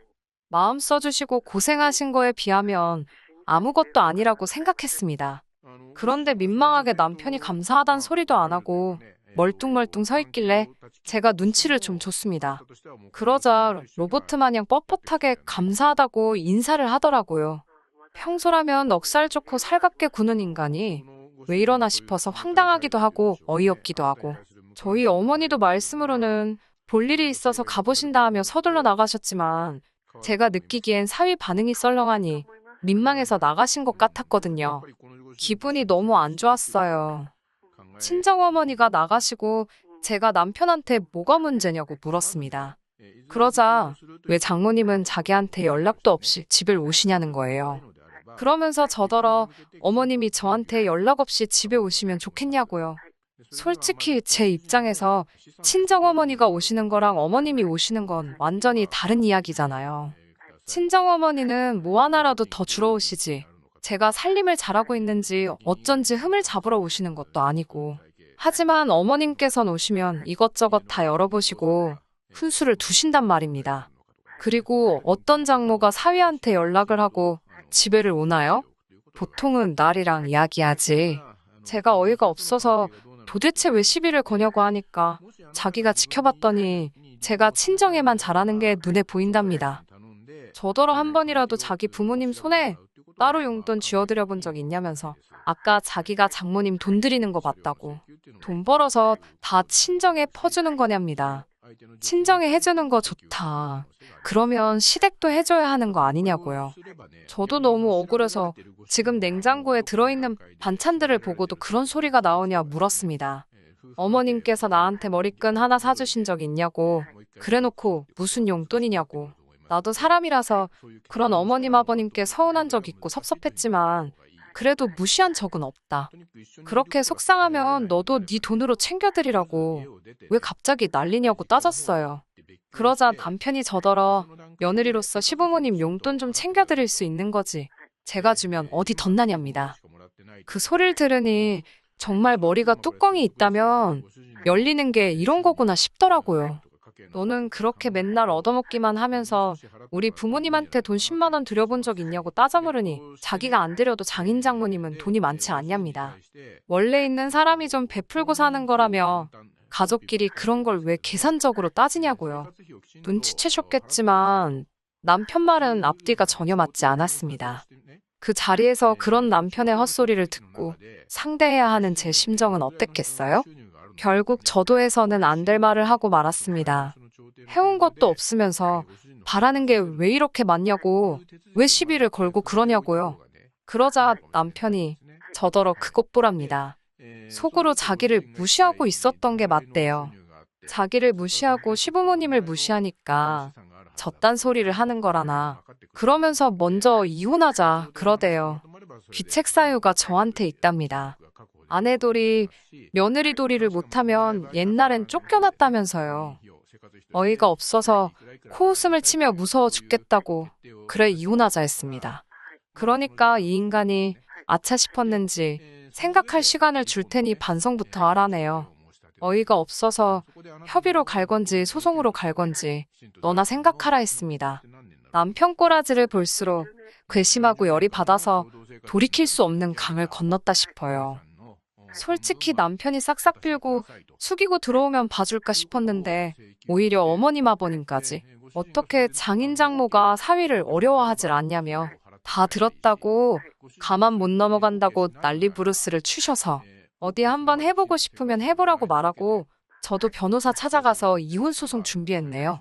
마음 써주시고 고생하신 거에 비하면 아무것도 아니라고 생각했습니다. 그런데 민망하게 남편이 감사하단 소리도 안 하고 멀뚱멀뚱 서 있길래 제가 눈치를 좀 줬습니다. 그러자 로봇 마냥 뻣뻣하게 감사하다고 인사를 하더라고요. 평소라면 넉살 좋고 살갑게 구는 인간이 왜 이러나 싶어서 황당하기도 하고 어이없기도 하고 저희 어머니도 말씀으로는 볼 일이 있어서 가보신다 하며 서둘러 나가셨지만 제가 느끼기엔 사위 반응이 썰렁하니 민망해서 나가신 것 같았거든요. 기분이 너무 안 좋았어요. 친정어머니가 나가시고 제가 남편한테 뭐가 문제냐고 물었습니다. 그러자 왜 장모님은 자기한테 연락도 없이 집을 오시냐는 거예요. 그러면서 저더러 어머님이 저한테 연락 없이 집에 오시면 좋겠냐고요. 솔직히 제 입장에서 친정어머니가 오시는 거랑 어머님이 오시는 건 완전히 다른 이야기잖아요. 친정어머니는 뭐 하나라도 더 주러 오시지. 제가 살림을 잘하고 있는지 어쩐지 흠을 잡으러 오시는 것도 아니고. 하지만 어머님께선 오시면 이것저것 다 열어보시고 훈수를 두신단 말입니다. 그리고 어떤 장모가 사위한테 연락을 하고 집에를 오나요? 보통은 날이랑 이야기하지. 제가 어이가 없어서 도대체 왜 시비를 거냐고 하니까 자기가 지켜봤더니 제가 친정에만 잘하는 게 눈에 보인답니다. 저더러 한 번이라도 자기 부모님 손에 따로 용돈 쥐어드려 본 적 있냐면서 아까 자기가 장모님 돈 드리는 거 봤다고. 돈 벌어서 다 친정에 퍼주는 거냐입니다. 친정에 해주는 거 좋다. 그러면 시댁도 해줘야 하는 거 아니냐고요. 저도 너무 억울해서 지금 냉장고에 들어있는 반찬들을 보고도 그런 소리가 나오냐 물었습니다. 어머님께서 나한테 머리끈 하나 사주신 적 있냐고. 그래놓고 무슨 용돈이냐고. 나도 사람이라서 그런 어머님 아버님께 서운한 적 있고 섭섭했지만 그래도 무시한 적은 없다. 그렇게 속상하면 너도 네 돈으로 챙겨드리라고 왜 갑자기 난리냐고 따졌어요. 그러자 남편이 저더러 며느리로서 시부모님 용돈 좀 챙겨드릴 수 있는 거지. 제가 주면 어디 덧나냐입니다. 그 소리를 들으니 정말 머리가 뚜껑이 있다면 열리는 게 이런 거구나 싶더라고요. 너는 그렇게 맨날 얻어먹기만 하면서 우리 부모님한테 돈 10만 원 드려본 적 있냐고 따져 물으니 자기가 안 드려도 장인 장모님은 돈이 많지 않냐입니다. 원래 있는 사람이 좀 베풀고 사는 거라며 가족끼리 그런 걸 왜 계산적으로 따지냐고요. 눈치채셨겠지만 남편 말은 앞뒤가 전혀 맞지 않았습니다. 그 자리에서 그런 남편의 헛소리를 듣고 상대해야 하는 제 심정은 어땠겠어요? 결국 저도 해서는 안 될 말을 하고 말았습니다. 해온 것도 없으면서 바라는 게 왜 이렇게 많냐고, 왜 시비를 걸고 그러냐고요. 그러자 남편이 저더러 그것 보랍니다. 속으로 자기를 무시하고 있었던 게 맞대요. 자기를 무시하고 시부모님을 무시하니까 저딴 소리를 하는 거라나. 그러면서 먼저 이혼하자 그러대요. 귀책 사유가 저한테 있답니다. 아내돌이 며느리돌이를 못하면 옛날엔 쫓겨났다면서요. 어이가 없어서 코웃음을 치며 무서워 죽겠다고 그래 이혼하자 했습니다. 그러니까 이 인간이 아차 싶었는지 생각할 시간을 줄 테니 반성부터 하라네요. 어이가 없어서 협의로 갈 건지 소송으로 갈 건지 너나 생각하라 했습니다. 남편 꼬라지를 볼수록 괘씸하고 열이 받아서 돌이킬 수 없는 강을 건넜다 싶어요. 솔직히 남편이 싹싹 빌고 숙이고 들어오면 봐줄까 싶었는데 오히려 어머님 아버님까지 어떻게 장인 장모가 사위를 어려워하질 않냐며 다 들었다고 가만 못 넘어간다고 난리 부르스를 추셔서 어디 한번 해보고 싶으면 해보라고 말하고 저도 변호사 찾아가서 이혼 소송 준비했네요.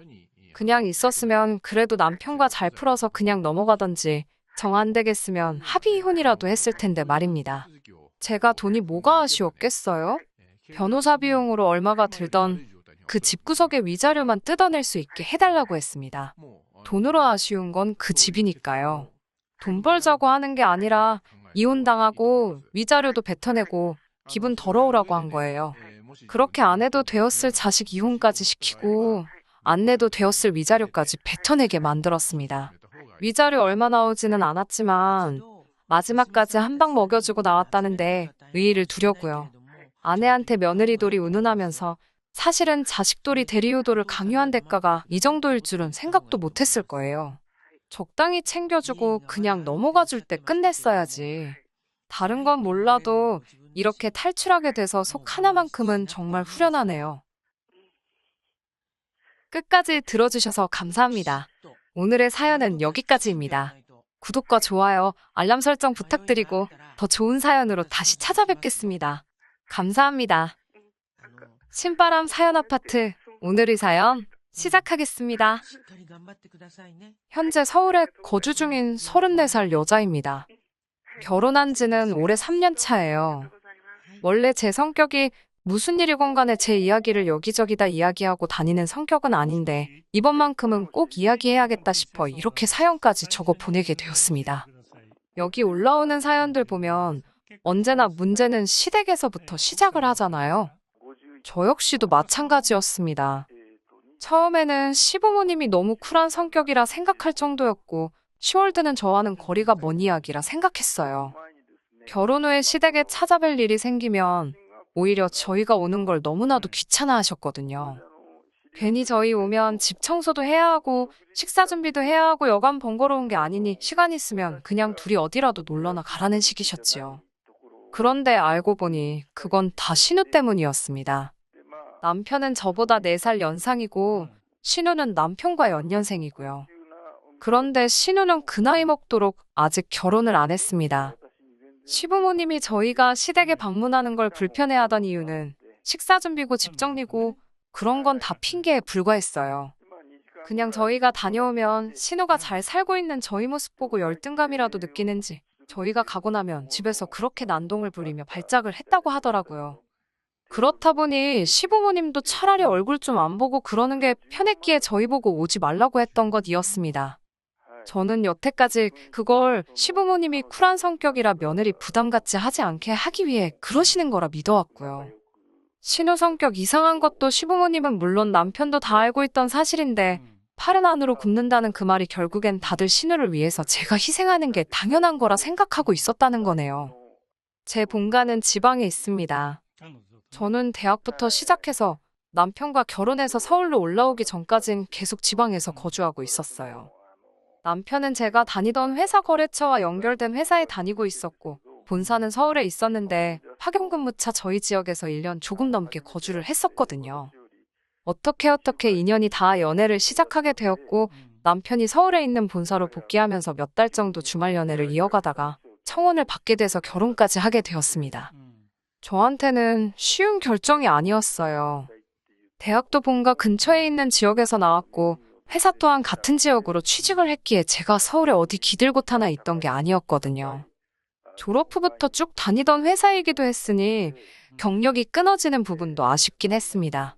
그냥 있었으면 그래도 남편과 잘 풀어서 그냥 넘어가던지 정 안 되겠으면 합의 이혼이라도 했을 텐데 말입니다. 제가 돈이 뭐가 아쉬웠겠어요? 변호사 비용으로 얼마가 들던 그 집구석의 위자료만 뜯어낼 수 있게 해달라고 했습니다. 돈으로 아쉬운 건 그 집이니까요. 돈 벌자고 하는 게 아니라 이혼당하고 위자료도 뱉어내고 기분 더러우라고 한 거예요. 그렇게 안 해도 되었을 자식 이혼까지 시키고 안 내도 되었을 위자료까지 뱉어내게 만들었습니다. 위자료 얼마 나오지는 않았지만 마지막까지 한 방 먹여주고 나왔다는데 의의를 두려고요. 아내한테 며느리돌이 운운하면서 사실은 자식돌이 대리효도를 강요한 대가가 이 정도일 줄은 생각도 못했을 거예요. 적당히 챙겨주고 그냥 넘어가 줄 때 끝냈어야지. 다른 건 몰라도 이렇게 탈출하게 돼서 속 하나만큼은 정말 후련하네요. 끝까지 들어주셔서 감사합니다. 오늘의 사연은 여기까지입니다. 구독과 좋아요, 알람 설정 부탁드리고 더 좋은 사연으로 다시 찾아뵙겠습니다. 감사합니다. 신바람 사연 아파트 오늘의 사연 시작하겠습니다. 현재 서울에 거주 중인 34살 여자입니다. 결혼한 지는 올해 3년 차예요. 원래 제 성격이 무슨 일이건 간에 제 이야기를 여기저기 다 이야기하고 다니는 성격은 아닌데 이번만큼은 꼭 이야기해야겠다 싶어 이렇게 사연까지 적어 보내게 되었습니다. 여기 올라오는 사연들 보면 언제나 문제는 시댁에서부터 시작을 하잖아요. 저 역시도 마찬가지였습니다. 처음에는 시부모님이 너무 쿨한 성격이라 생각할 정도였고 10월 드는 저와는 거리가 먼 이야기라 생각했어요. 결혼 후에 시댁에 찾아뵐 일이 생기면 오히려 저희가 오는 걸 너무나도 귀찮아 하셨거든요. 괜히 저희 오면 집 청소도 해야 하고 식사 준비도 해야 하고 여간 번거로운 게 아니니 시간 있으면 그냥 둘이 어디라도 놀러나 가라는 식이셨지요. 그런데 알고 보니 그건 다 신우 때문이었습니다. 남편은 저보다 4살 연상이고 신우는 남편과 연년생이고요. 그런데 신우는 그 나이 먹도록 아직 결혼을 안 했습니다. 시부모님이 저희가 시댁에 방문하는 걸 불편해하던 이유는 식사 준비고 집 정리고 그런 건 다 핑계에 불과했어요. 그냥 저희가 다녀오면 신우가 잘 살고 있는 저희 모습 보고 열등감이라도 느끼는지 저희가 가고 나면 집에서 그렇게 난동을 부리며 발작을 했다고 하더라고요. 그렇다 보니 시부모님도 차라리 얼굴 좀 안 보고 그러는 게 편했기에 저희 보고 오지 말라고 했던 것이었습니다. 저는 여태까지 그걸 시부모님이 쿨한 성격이라 며느리 부담 갖지 하지 않게 하기 위해 그러시는 거라 믿어왔고요. 신우 성격 이상한 것도 시부모님은 물론 남편도 다 알고 있던 사실인데 팔은 안으로 굽는다는 그 말이 결국엔 다들 신우를 위해서 제가 희생하는 게 당연한 거라 생각하고 있었다는 거네요. 제 본가는 지방에 있습니다. 저는 대학부터 시작해서 남편과 결혼해서 서울로 올라오기 전까진 계속 지방에서 거주하고 있었어요. 남편은 제가 다니던 회사 거래처와 연결된 회사에 다니고 있었고 본사는 서울에 있었는데 파견근무차 저희 지역에서 1년 조금 넘게 거주를 했었거든요. 어떻게 인연이 다 연애를 시작하게 되었고 남편이 서울에 있는 본사로 복귀하면서 몇 달 정도 주말 연애를 이어가다가 청혼을 받게 돼서 결혼까지 하게 되었습니다. 저한테는 쉬운 결정이 아니었어요. 대학도 본가 근처에 있는 지역에서 나왔고 회사 또한 같은 지역으로 취직을 했기에 제가 서울에 어디 기들곳 하나 있던 게 아니었거든요. 졸업 후부터 쭉 다니던 회사이기도 했으니 경력이 끊어지는 부분도 아쉽긴 했습니다.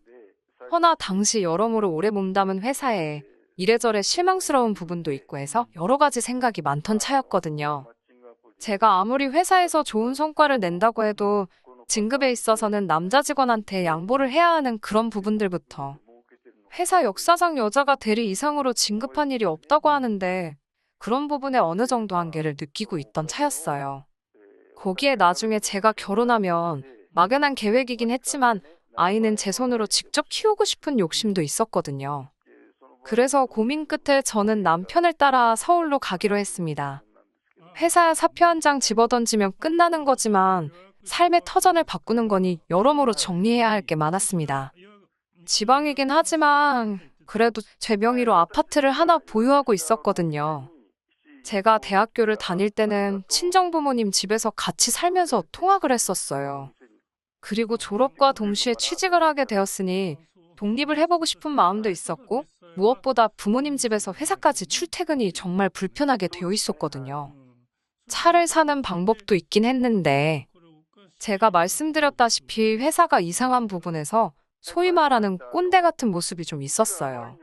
허나 당시 여러모로 오래 몸담은 회사에 이래저래 실망스러운 부분도 있고 해서 여러 가지 생각이 많던 차였거든요. 제가 아무리 회사에서 좋은 성과를 낸다고 해도 진급에 있어서는 남자 직원한테 양보를 해야 하는 그런 부분들부터 회사 역사상 여자가 대리 이상으로 진급한 일이 없다고 하는데 그런 부분에 어느 정도 한계를 느끼고 있던 차였어요. 거기에 나중에 제가 결혼하면 막연한 계획이긴 했지만 아이는 제 손으로 직접 키우고 싶은 욕심도 있었거든요. 그래서 고민 끝에 저는 남편을 따라 서울로 가기로 했습니다. 회사 사표 한 장 집어던지면 끝나는 거지만 삶의 터전을 바꾸는 거니 여러모로 정리해야 할 게 많았습니다. 지방이긴 하지만 그래도 제 명의로 아파트를 하나 보유하고 있었거든요. 제가 대학교를 다닐 때는 친정부모님 집에서 같이 살면서 통학을 했었어요. 그리고 졸업과 동시에 취직을 하게 되었으니 독립을 해보고 싶은 마음도 있었고 무엇보다 부모님 집에서 회사까지 출퇴근이 정말 불편하게 되어 있었거든요. 차를 사는 방법도 있긴 했는데 제가 말씀드렸다시피 회사가 이상한 부분에서 소위 말하는 꼰대 같은 모습이 좀 있었어요.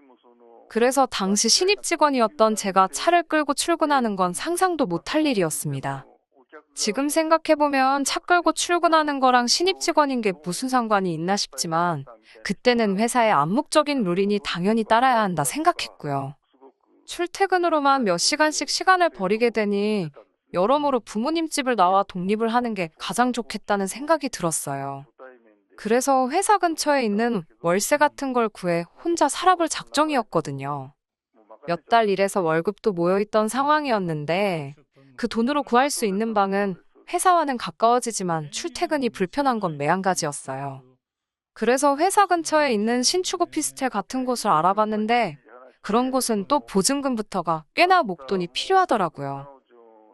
그래서 당시 신입 직원이었던 제가 차를 끌고 출근하는 건 상상도 못할 일이었습니다. 지금 생각해보면 차 끌고 출근하는 거랑 신입 직원인 게 무슨 상관이 있나 싶지만 그때는 회사의 암묵적인 룰이니 당연히 따라야 한다 생각했고요. 출퇴근으로만 몇 시간씩 시간을 버리게 되니 여러모로 부모님 집을 나와 독립을 하는 게 가장 좋겠다는 생각이 들었어요. 그래서 회사 근처에 있는 월세 같은 걸 구해 혼자 살아볼 작정이었거든요. 몇 달 일해서 월급도 모여있던 상황이었는데 그 돈으로 구할 수 있는 방은 회사와는 가까워지지만 출퇴근이 불편한 건 매한가지였어요. 그래서 회사 근처에 있는 신축 오피스텔 같은 곳을 알아봤는데 그런 곳은 또 보증금부터가 꽤나 목돈이 필요하더라고요.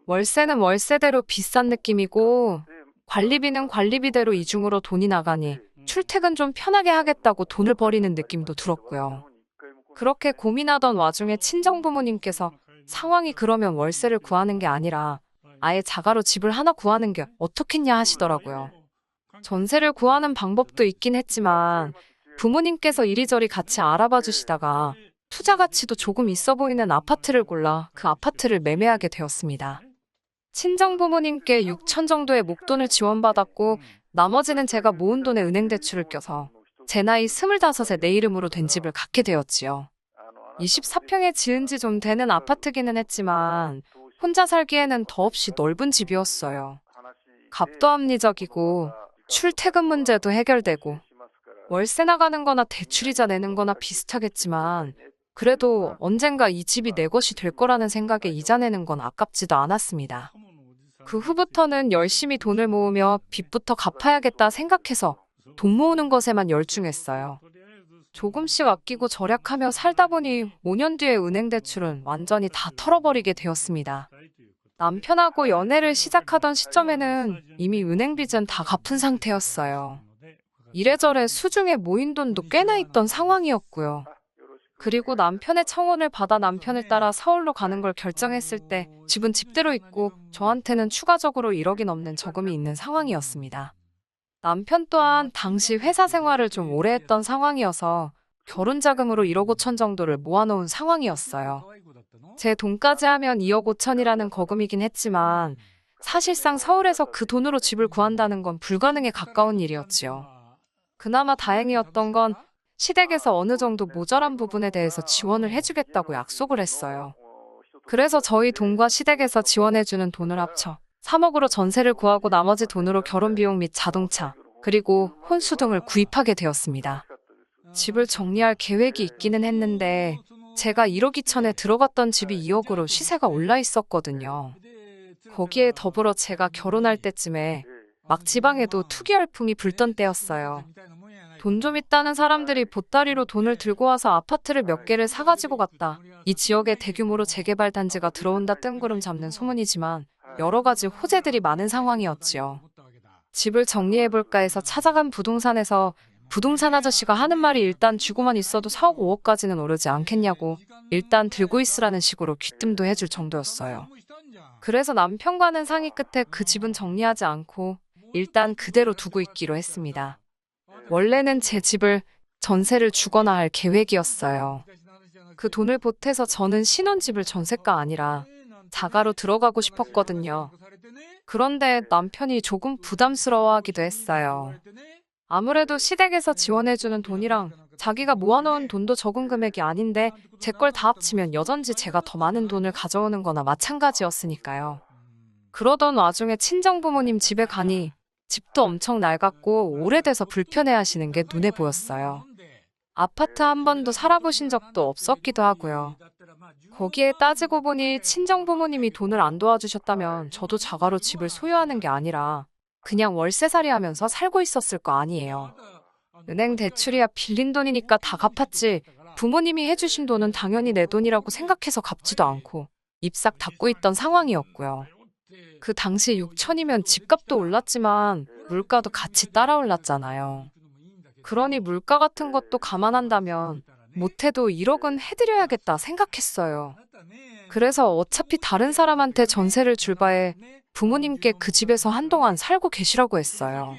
월세는 월세대로 비싼 느낌이고 관리비는 관리비대로 이중으로 돈이 나가니 출퇴근 좀 편하게 하겠다고 돈을 버리는 느낌도 들었고요. 그렇게 고민하던 와중에 친정부모님께서 상황이 그러면 월세를 구하는 게 아니라 아예 자가로 집을 하나 구하는 게 어떻겠냐 하시더라고요. 전세를 구하는 방법도 있긴 했지만 부모님께서 이리저리 같이 알아봐 주시다가 투자 가치도 조금 있어 보이는 아파트를 골라 그 아파트를 매매하게 되었습니다. 친정부모님께 6천 정도의 목돈을 지원받았고 나머지는 제가 모은 돈에 은행 대출을 껴서 제 나이 25에 내 이름으로 된 집을 갖게 되었지요. 24평에 지은 지 좀 되는 아파트기는 했지만 혼자 살기에는 더없이 넓은 집이었어요. 값도 합리적이고 출퇴근 문제도 해결되고 월세 나가는 거나 대출이자 내는 거나 비슷하겠지만 그래도 언젠가 이 집이 내 것이 될 거라는 생각에 이자 내는 건 아깝지도 않았습니다. 그 후부터는 열심히 돈을 모으며 빚부터 갚아야겠다 생각해서 돈 모으는 것에만 열중했어요. 조금씩 아끼고 절약하며 살다 보니 5년 뒤에 은행 대출은 완전히 다 털어버리게 되었습니다. 남편하고 연애를 시작하던 시점에는 이미 은행 빚은 다 갚은 상태였어요. 이래저래 수중에 모인 돈도 꽤나 있던 상황이었고요. 그리고 남편의 청혼을 받아 남편을 따라 서울로 가는 걸 결정했을 때 집은 집대로 있고 저한테는 추가적으로 1억이 넘는 저금이 있는 상황이었습니다. 남편 또한 당시 회사 생활을 좀 오래 했던 상황이어서 결혼 자금으로 1억 5천 정도를 모아놓은 상황이었어요. 제 돈까지 하면 2억 5천이라는 거금이긴 했지만 사실상 서울에서 그 돈으로 집을 구한다는 건 불가능에 가까운 일이었지요. 그나마 다행이었던 건 시댁에서 어느 정도 모자란 부분에 대해서 지원을 해주겠다고 약속을 했어요. 그래서 저희 돈과 시댁에서 지원해주는 돈을 합쳐 3억으로 전세를 구하고 나머지 돈으로 결혼 비용 및 자동차, 그리고 혼수 등을 구입하게 되었습니다. 집을 정리할 계획이 있기는 했는데 제가 1억 2천에 들어갔던 집이 2억으로 시세가 올라 있었거든요. 거기에 더불어 제가 결혼할 때쯤에 막 지방에도 투기 열풍이 불던 때였어요. 돈 좀 있다는 사람들이 보따리로 돈을 들고 와서 아파트를 몇 개를 사가지고 갔다. 이 지역에 대규모로 재개발 단지가 들어온다 뜬구름 잡는 소문이지만 여러 가지 호재들이 많은 상황이었지요. 집을 정리해볼까 해서 찾아간 부동산에서 부동산 아저씨가 하는 말이 일단 쥐고만 있어도 4억 5억까지는 오르지 않겠냐고 일단 들고 있으라는 식으로 귀뜸도 해줄 정도였어요. 그래서 남편과는 상의 끝에 그 집은 정리하지 않고 일단 그대로 두고 있기로 했습니다. 원래는 제 집을 전세를 주거나 할 계획이었어요. 그 돈을 보태서 저는 신혼집을 전세가 아니라 자가로 들어가고 싶었거든요. 그런데 남편이 조금 부담스러워하기도 했어요. 아무래도 시댁에서 지원해주는 돈이랑 자기가 모아놓은 돈도 적은 금액이 아닌데 제 걸 다 합치면 여전히 제가 더 많은 돈을 가져오는 거나 마찬가지였으니까요. 그러던 와중에 친정부모님 집에 가니 집도 엄청 낡았고 오래돼서 불편해하시는 게 눈에 보였어요. 아파트 한 번도 살아보신 적도 없었기도 하고요. 거기에 따지고 보니 친정부모님이 돈을 안 도와주셨다면 저도 자가로 집을 소유하는 게 아니라 그냥 월세살이 하면서 살고 있었을 거 아니에요. 은행 대출이야 빌린 돈이니까 다 갚았지 부모님이 해주신 돈은 당연히 내 돈이라고 생각해서 갚지도 않고 입싹 닫고 있던 상황이었고요. 그 당시 6천이면 집값도 올랐지만 물가도 같이 따라 올랐잖아요. 그러니 물가 같은 것도 감안한다면 못해도 1억은 해드려야겠다 생각했어요. 그래서 어차피 다른 사람한테 전세를 줄 바에 부모님께 그 집에서 한동안 살고 계시라고 했어요.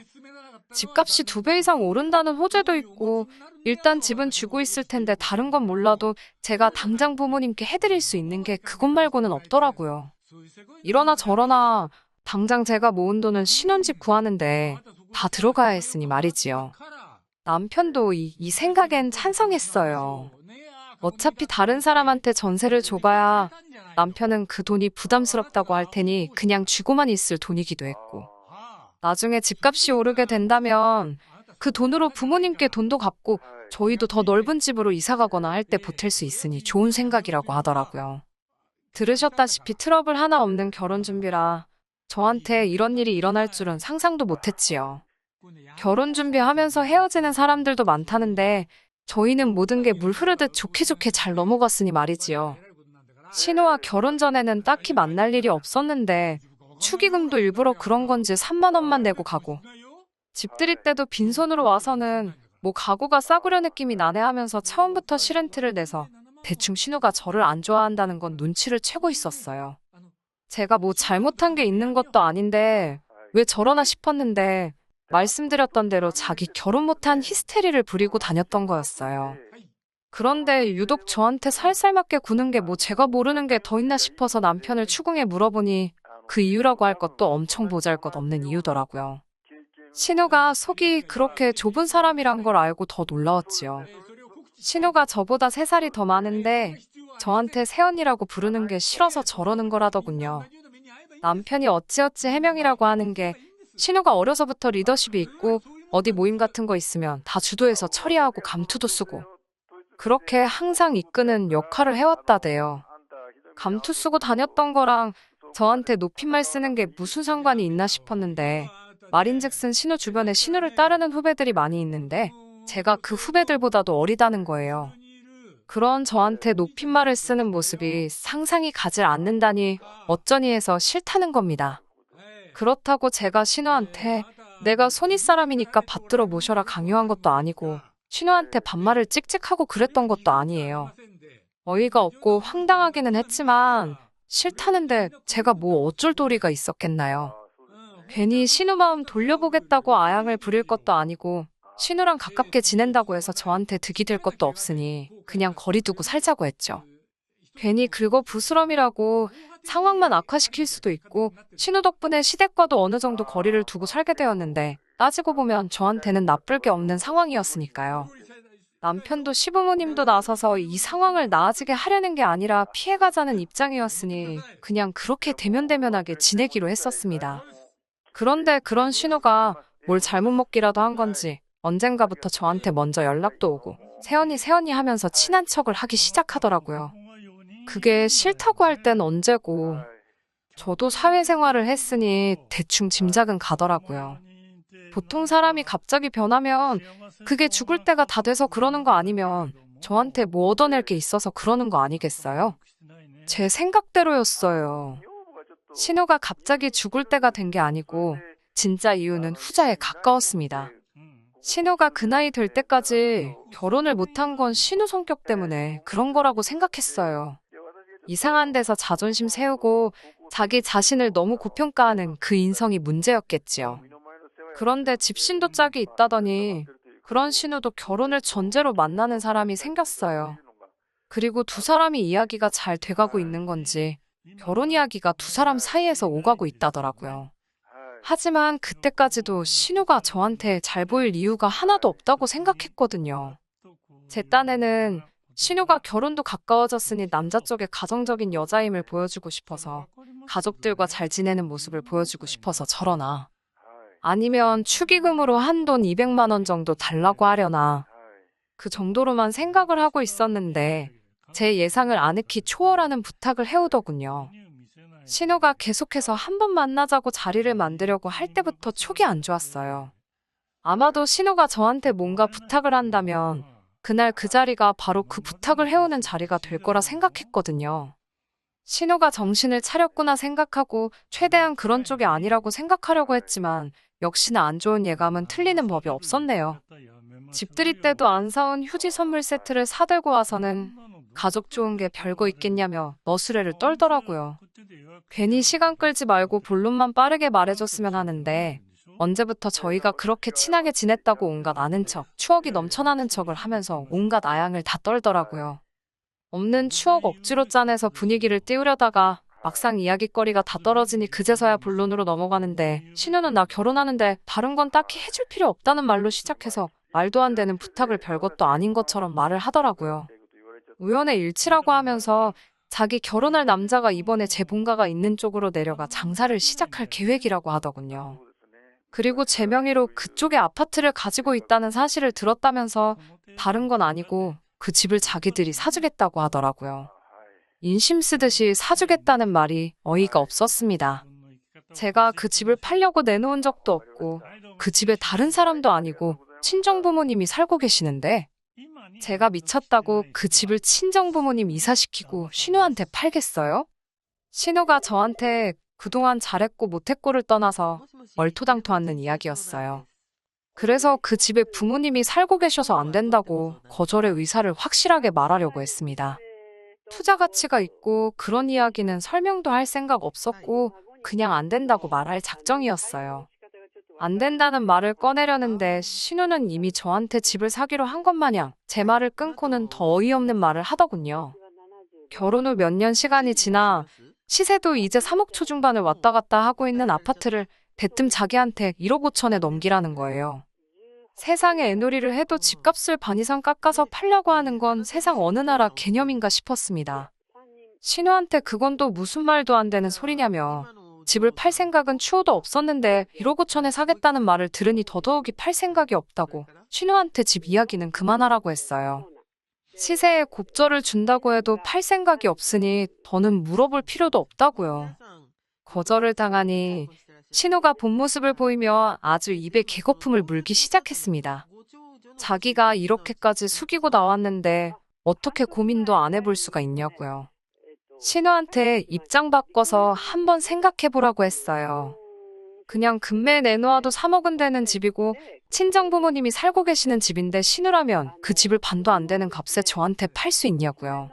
집값이 2배 이상 오른다는 호재도 있고 일단 집은 쥐고 있을 텐데 다른 건 몰라도 제가 당장 부모님께 해드릴 수 있는 게 그것 말고는 없더라고요. 이러나 저러나 당장 제가 모은 돈은 신혼집 구하는데 다 들어가야 했으니 말이지요. 남편도 이 생각엔 찬성했어요. 어차피 다른 사람한테 전세를 줘봐야 남편은 그 돈이 부담스럽다고 할 테니 그냥 쥐고만 있을 돈이기도 했고 나중에 집값이 오르게 된다면 그 돈으로 부모님께 돈도 갚고 저희도 더 넓은 집으로 이사가거나 할 때 보탤 수 있으니 좋은 생각이라고 하더라고요. 들으셨다시피 트러블 하나 없는 결혼 준비라 저한테 이런 일이 일어날 줄은 상상도 못했지요. 결혼 준비하면서 헤어지는 사람들도 많다는데 저희는 모든 게 물 흐르듯 좋게 좋게 잘 넘어갔으니 말이지요. 신우와 결혼 전에는 딱히 만날 일이 없었는데 축의금도 일부러 그런 건지 3만 원만 내고 가고 집 들일 때도 빈손으로 와서는 뭐 가구가 싸구려 느낌이 나네 하면서 처음부터 시렌트를 내서 대충 신우가 저를 안 좋아한다는 건 눈치를 채고 있었어요. 제가 뭐 잘못한 게 있는 것도 아닌데 왜 저러나 싶었는데 말씀드렸던 대로 자기 결혼 못한 히스테리를 부리고 다녔던 거였어요. 그런데 유독 저한테 살살 맞게 구는 게 뭐 제가 모르는 게 더 있나 싶어서 남편을 추궁해 물어보니 그 이유라고 할 것도 엄청 보잘것없는 이유더라고요. 신우가 속이 그렇게 좁은 사람이란 걸 알고 더 놀라웠지요. 신우가 저보다 3살이 더 많은데 저한테 새언니라고 부르는 게 싫어서 저러는 거라더군요. 남편이 어찌어찌 해명이라고 하는 게 신우가 어려서부터 리더십이 있고 어디 모임 같은 거 있으면 다 주도해서 처리하고 감투도 쓰고 그렇게 항상 이끄는 역할을 해왔다대요. 감투 쓰고 다녔던 거랑 저한테 높임말 쓰는 게 무슨 상관이 있나 싶었는데 말인즉슨 신우 주변에 신우를 따르는 후배들이 많이 있는데 제가 그 후배들보다도 어리다는 거예요. 그런 저한테 높임말을 쓰는 모습이 상상이 가질 않는다니 어쩌니 해서 싫다는 겁니다. 그렇다고 제가 신우한테 내가 손윗 사람이니까 받들어 모셔라 강요한 것도 아니고 신우한테 반말을 찍찍하고 그랬던 것도 아니에요. 어이가 없고 황당하기는 했지만 싫다는데 제가 뭐 어쩔 도리가 있었겠나요. 괜히 신우 마음 돌려보겠다고 아양을 부릴 것도 아니고 신우랑 가깝게 지낸다고 해서 저한테 득이 될 것도 없으니 그냥 거리 두고 살자고 했죠. 괜히 긁어 부스럼이라고 상황만 악화시킬 수도 있고 신우 덕분에 시댁과도 어느 정도 거리를 두고 살게 되었는데 따지고 보면 저한테는 나쁠 게 없는 상황이었으니까요. 남편도 시부모님도 나서서 이 상황을 나아지게 하려는 게 아니라 피해가자는 입장이었으니 그냥 그렇게 대면대면하게 지내기로 했었습니다. 그런데 그런 신우가 뭘 잘못 먹기라도 한 건지 언젠가부터 저한테 먼저 연락도 오고 새언니 새언니 하면서 친한 척을 하기 시작하더라고요. 그게 싫다고 할 땐 언제고 저도 사회생활을 했으니 대충 짐작은 가더라고요. 보통 사람이 갑자기 변하면 그게 죽을 때가 다 돼서 그러는 거 아니면 저한테 뭐 얻어낼 게 있어서 그러는 거 아니겠어요? 제 생각대로였어요. 신우가 갑자기 죽을 때가 된 게 아니고 진짜 이유는 후자에 가까웠습니다. 신우가 그 나이 될 때까지 결혼을 못한 건 신우 성격 때문에 그런 거라고 생각했어요. 이상한 데서 자존심 세우고 자기 자신을 너무 고평가하는 그 인성이 문제였겠지요. 그런데 집신도 짝이 있다더니 그런 신우도 결혼을 전제로 만나는 사람이 생겼어요. 그리고 두 사람이 이야기가 잘 돼가고 있는 건지 결혼 이야기가 두 사람 사이에서 오가고 있다더라고요. 하지만 그때까지도 신우가 저한테 잘 보일 이유가 하나도 없다고 생각했거든요. 제 딴에는 신우가 결혼도 가까워졌으니 남자 쪽에 가정적인 여자임을 보여주고 싶어서 가족들과 잘 지내는 모습을 보여주고 싶어서 저러나 아니면 축의금으로 한돈 200만 원 정도 달라고 하려나 그 정도로만 생각을 하고 있었는데 제 예상을 아늑히 초월하는 부탁을 해오더군요. 신우가 계속해서 한 번 만나자고 자리를 만들려고 할 때부터 촉이 안 좋았어요. 아마도 신우가 저한테 뭔가 부탁을 한다면 그날 그 자리가 바로 그 부탁을 해오는 자리가 될 거라 생각했거든요. 신우가 정신을 차렸구나 생각하고 최대한 그런 쪽이 아니라고 생각하려고 했지만 역시나 안 좋은 예감은 틀리는 법이 없었네요. 집들이 때도 안 사온 휴지 선물 세트를 사들고 와서는 가족 좋은 게 별거 있겠냐며 너스레를 떨더라고요. 괜히 시간 끌지 말고 본론만 빠르게 말해줬으면 하는데 언제부터 저희가 그렇게 친하게 지냈다고 온갖 아는 척, 추억이 넘쳐나는 척을 하면서 온갖 아양을 다 떨더라고요. 없는 추억 억지로 짜내서 분위기를 띄우려다가 막상 이야깃거리가 다 떨어지니 그제서야 본론으로 넘어가는데 신우는 나 결혼하는데 다른 건 딱히 해줄 필요 없다는 말로 시작해서 말도 안 되는 부탁을 별것도 아닌 것처럼 말을 하더라고요. 우연의 일치라고 하면서 자기 결혼할 남자가 이번에 제 본가가 있는 쪽으로 내려가 장사를 시작할 계획이라고 하더군요. 그리고 제 명의로 그쪽에 아파트를 가지고 있다는 사실을 들었다면서 다른 건 아니고 그 집을 자기들이 사주겠다고 하더라고요. 인심 쓰듯이 사주겠다는 말이 어이가 없었습니다. 제가 그 집을 팔려고 내놓은 적도 없고 그 집에 다른 사람도 아니고 친정부모님이 살고 계시는데 제가 미쳤다고 그 집을 친정부모님 이사시키고 신우한테 팔겠어요? 신우가 저한테 그동안 잘했고 못했고를 떠나서 얼토당토 않는 이야기였어요. 그래서 그 집에 부모님이 살고 계셔서 안 된다고 거절의 의사를 확실하게 말하려고 했습니다. 투자 가치가 있고 그런 이야기는 설명도 할 생각 없었고 그냥 안 된다고 말할 작정이었어요. 안 된다는 말을 꺼내려는데 신우는 이미 저한테 집을 사기로 한 것 마냥 제 말을 끊고는 더 어이없는 말을 하더군요. 결혼 후 몇 년 시간이 지나 시세도 이제 3억 초중반을 왔다 갔다 하고 있는 아파트를 대뜸 자기한테 1억 5천에 넘기라는 거예요. 세상에 애놀이를 해도 집값을 반 이상 깎아서 팔려고 하는 건 세상 어느 나라 개념인가 싶었습니다. 신우한테 그건 또 무슨 말도 안 되는 소리냐며 집을 팔 생각은 추호도 없었는데 1억 5천에 사겠다는 말을 들으니 더더욱이 팔 생각이 없다고 신우한테 집 이야기는 그만하라고 했어요. 시세에 곱절을 준다고 해도 팔 생각이 없으니 더는 물어볼 필요도 없다고요. 거절을 당하니 신우가 본 모습을 보이며 아주 입에 개거품을 물기 시작했습니다. 자기가 이렇게까지 숙이고 나왔는데 어떻게 고민도 안 해볼 수가 있냐고요. 신우한테 입장 바꿔서 한번 생각해보라고 했어요. 그냥 금매에 내놓아도 3억은 되는 집이고 친정부모님이 살고 계시는 집인데 신우라면 그 집을 반도 안 되는 값에 저한테 팔 수 있냐고요.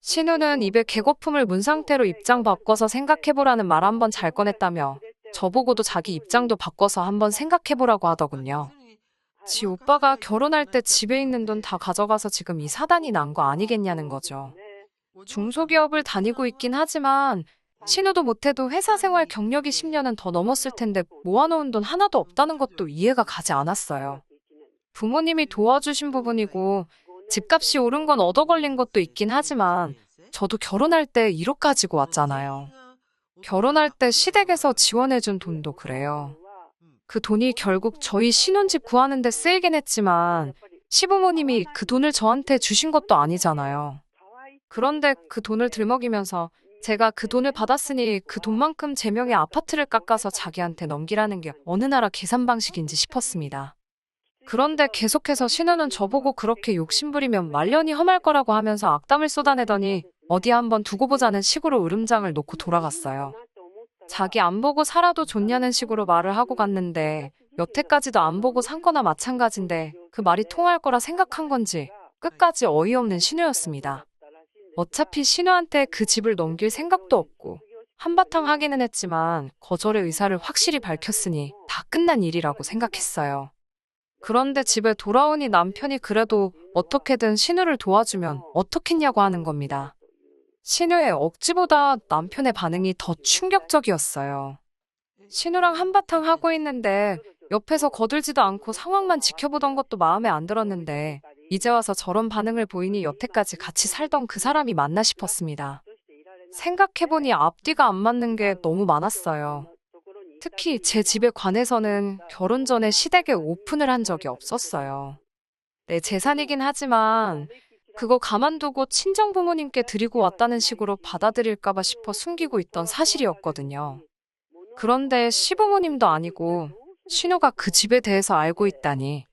신우는 입에 개거품을 문 상태로 입장 바꿔서 생각해보라는 말 한번 잘 꺼냈다며 저보고도 자기 입장도 바꿔서 한번 생각해보라고 하더군요. 지 오빠가 결혼할 때 집에 있는 돈 다 가져가서 지금 이 사단이 난 거 아니겠냐는 거죠. 중소기업을 다니고 있긴 하지만 신우도 못해도 회사 생활 경력이 10년은 더 넘었을 텐데 모아놓은 돈 하나도 없다는 것도 이해가 가지 않았어요. 부모님이 도와주신 부분이고 집값이 오른 건 얻어 걸린 것도 있긴 하지만 저도 결혼할 때 1억 가지고 왔잖아요. 결혼할 때 시댁에서 지원해준 돈도 그래요. 그 돈이 결국 저희 신혼집 구하는 데 쓰이긴 했지만 시부모님이 그 돈을 저한테 주신 것도 아니잖아요. 그런데 그 돈을 들먹이면서 제가 그 돈을 받았으니 그 돈만큼 제 명의 아파트를 깎아서 자기한테 넘기라는 게 어느 나라 계산 방식인지 싶었습니다. 그런데 계속해서 신우는 저보고 그렇게 욕심부리면 말년이 험할 거라고 하면서 악담을 쏟아내더니 어디 한번 두고 보자는 식으로 으름장을 놓고 돌아갔어요. 자기 안 보고 살아도 좋냐는 식으로 말을 하고 갔는데 여태까지도 안 보고 산 거나 마찬가지인데 그 말이 통할 거라 생각한 건지 끝까지 어이없는 신우였습니다. 어차피 신우한테 그 집을 넘길 생각도 없고 한바탕 하기는 했지만 거절의 의사를 확실히 밝혔으니 다 끝난 일이라고 생각했어요. 그런데 집에 돌아오니 남편이 그래도 어떻게든 신우를 도와주면 어떻겠냐고 하는 겁니다. 신우의 억지보다 남편의 반응이 더 충격적이었어요. 신우랑 한바탕 하고 있는데 옆에서 거들지도 않고 상황만 지켜보던 것도 마음에 안 들었는데 이제 와서 저런 반응을 보이니 여태까지 같이 살던 그 사람이 맞나 싶었습니다. 생각해보니 앞뒤가 안 맞는 게 너무 많았어요. 특히 제 집에 관해서는 결혼 전에 시댁에 오픈을 한 적이 없었어요. 내 재산이긴 하지만 그거 가만두고 친정 부모님께 드리고 왔다는 식으로 받아들일까봐 싶어 숨기고 있던 사실이었거든요. 그런데 시부모님도 아니고 신우가 그 집에 대해서 알고 있다니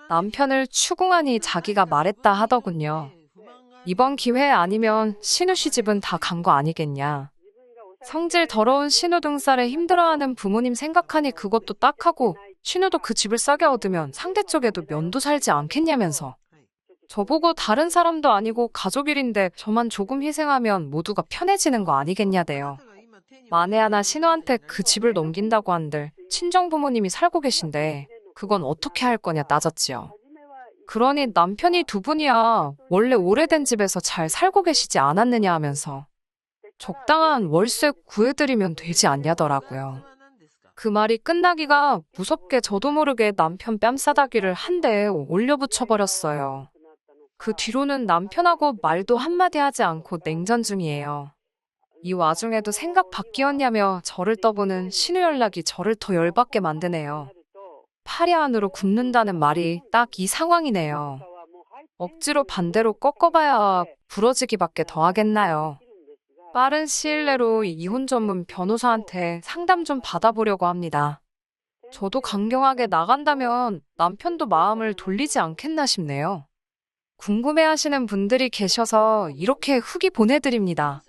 남편을 추궁하니 자기가 말했다 하더군요. 이번 기회 아니면 신우 시집은 다 간 거 아니겠냐. 성질 더러운 신우 등살에 힘들어하는 부모님 생각하니 그것도 딱하고 신우도 그 집을 싸게 얻으면 상대 쪽에도 면도 살지 않겠냐면서 저보고 다른 사람도 아니고 가족 일인데 저만 조금 희생하면 모두가 편해지는 거 아니겠냐대요. 만에 하나 신우한테 그 집을 넘긴다고 한들 친정 부모님이 살고 계신데 그건 어떻게 할 거냐 따졌지요. 그러니 남편이 두 분이야 원래 오래된 집에서 잘 살고 계시지 않았느냐 하면서 적당한 월세 구해드리면 되지 않냐더라고요. 그 말이 끝나기가 무섭게 저도 모르게 남편 뺨싸다기를 한 대에 올려붙여버렸어요. 그 뒤로는 남편하고 말도 한마디 하지 않고 냉전 중이에요. 이 와중에도 생각 바뀌었냐며 저를 떠보는 신우 연락이 저를 더 열받게 만드네요. 파리 안으로 굽는다는 말이 딱 이 상황이네요. 억지로 반대로 꺾어봐야 부러지기밖에 더 하겠나요. 빠른 시일 내로 이혼 전문 변호사한테 상담 좀 받아보려고 합니다. 저도 강경하게 나간다면 남편도 마음을 돌리지 않겠나 싶네요. 궁금해하시는 분들이 계셔서 이렇게 후기 보내드립니다.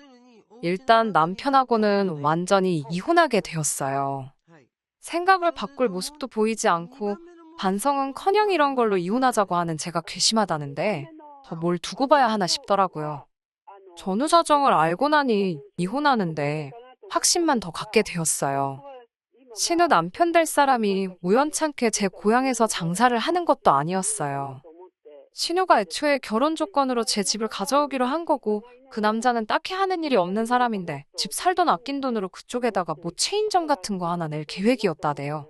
일단 남편하고는 완전히 이혼하게 되었어요. 생각을 바꿀 모습도 보이지 않고 반성은커녕 이런 걸로 이혼하자고 하는 제가 괘씸하다는데 더 뭘 두고 봐야 하나 싶더라고요. 전후 사정을 알고 나니 이혼하는데 확신만 더 갖게 되었어요. 신우 남편 될 사람이 우연찮게 제 고향에서 장사를 하는 것도 아니었어요. 신우가 애초에 결혼 조건으로 제 집을 가져오기로 한 거고 그 남자는 딱히 하는 일이 없는 사람인데 집 살던 아낀 돈으로 그쪽에다가 뭐 체인점 같은 거 하나 낼 계획이었다대요.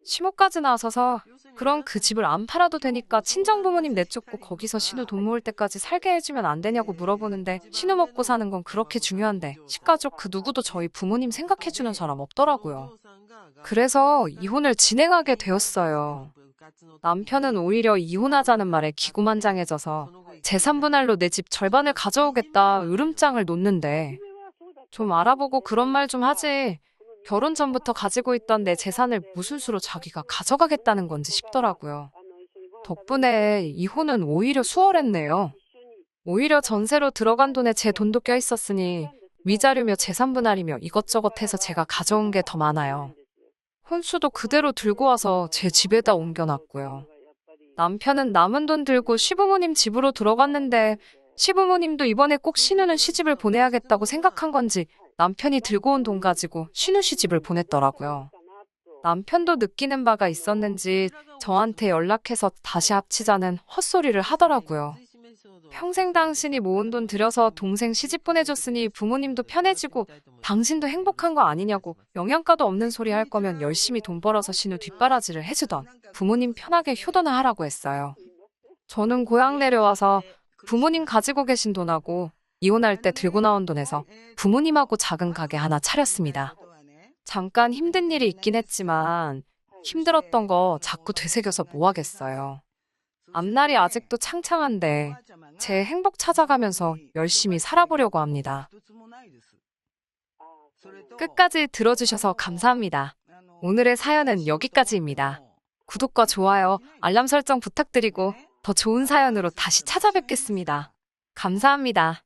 시모까지 나서서 그럼 그 집을 안 팔아도 되니까 친정 부모님 내쫓고 거기서 신우 돈 모을 때까지 살게 해주면 안 되냐고 물어보는데 신우 먹고 사는 건 그렇게 중요한데 식가족 그 누구도 저희 부모님 생각해주는 사람 없더라고요. 그래서 이혼을 진행하게 되었어요. 남편은 오히려 이혼하자는 말에 기고만장해져서 재산 분할로 내 집 절반을 가져오겠다 으름장을 놓는데 좀 알아보고 그런 말 좀 하지. 결혼 전부터 가지고 있던 내 재산을 무슨 수로 자기가 가져가겠다는 건지 싶더라고요. 덕분에 이혼은 오히려 수월했네요. 오히려 전세로 들어간 돈에 제 돈도 껴있었으니 위자료며 재산 분할이며 이것저것 해서 제가 가져온 게 더 많아요. 혼수도 그대로 들고 와서 제 집에다 옮겨놨고요. 남편은 남은 돈 들고 시부모님 집으로 들어갔는데 시부모님도 이번에 꼭 신우는 시집을 보내야겠다고 생각한 건지 남편이 들고 온 돈 가지고 신우 시집을 보냈더라고요. 남편도 느끼는 바가 있었는지 저한테 연락해서 다시 합치자는 헛소리를 하더라고요. 평생 당신이 모은 돈 들여서 동생 시집 보내줬으니 부모님도 편해지고 당신도 행복한 거 아니냐고 영양가도 없는 소리 할 거면 열심히 돈 벌어서 신우 뒷바라지를 해주던 부모님 편하게 효도나 하라고 했어요. 저는 고향 내려와서 부모님 가지고 계신 돈하고 이혼할 때 들고 나온 돈에서 부모님하고 작은 가게 하나 차렸습니다. 잠깐 힘든 일이 있긴 했지만 힘들었던 거 자꾸 되새겨서 뭐 하겠어요. 앞날이 아직도 창창한데 제 행복 찾아가면서 열심히 살아보려고 합니다. 끝까지 들어주셔서 감사합니다. 오늘의 사연은 여기까지입니다. 구독과 좋아요, 알람 설정 부탁드리고 더 좋은 사연으로 다시 찾아뵙겠습니다. 감사합니다.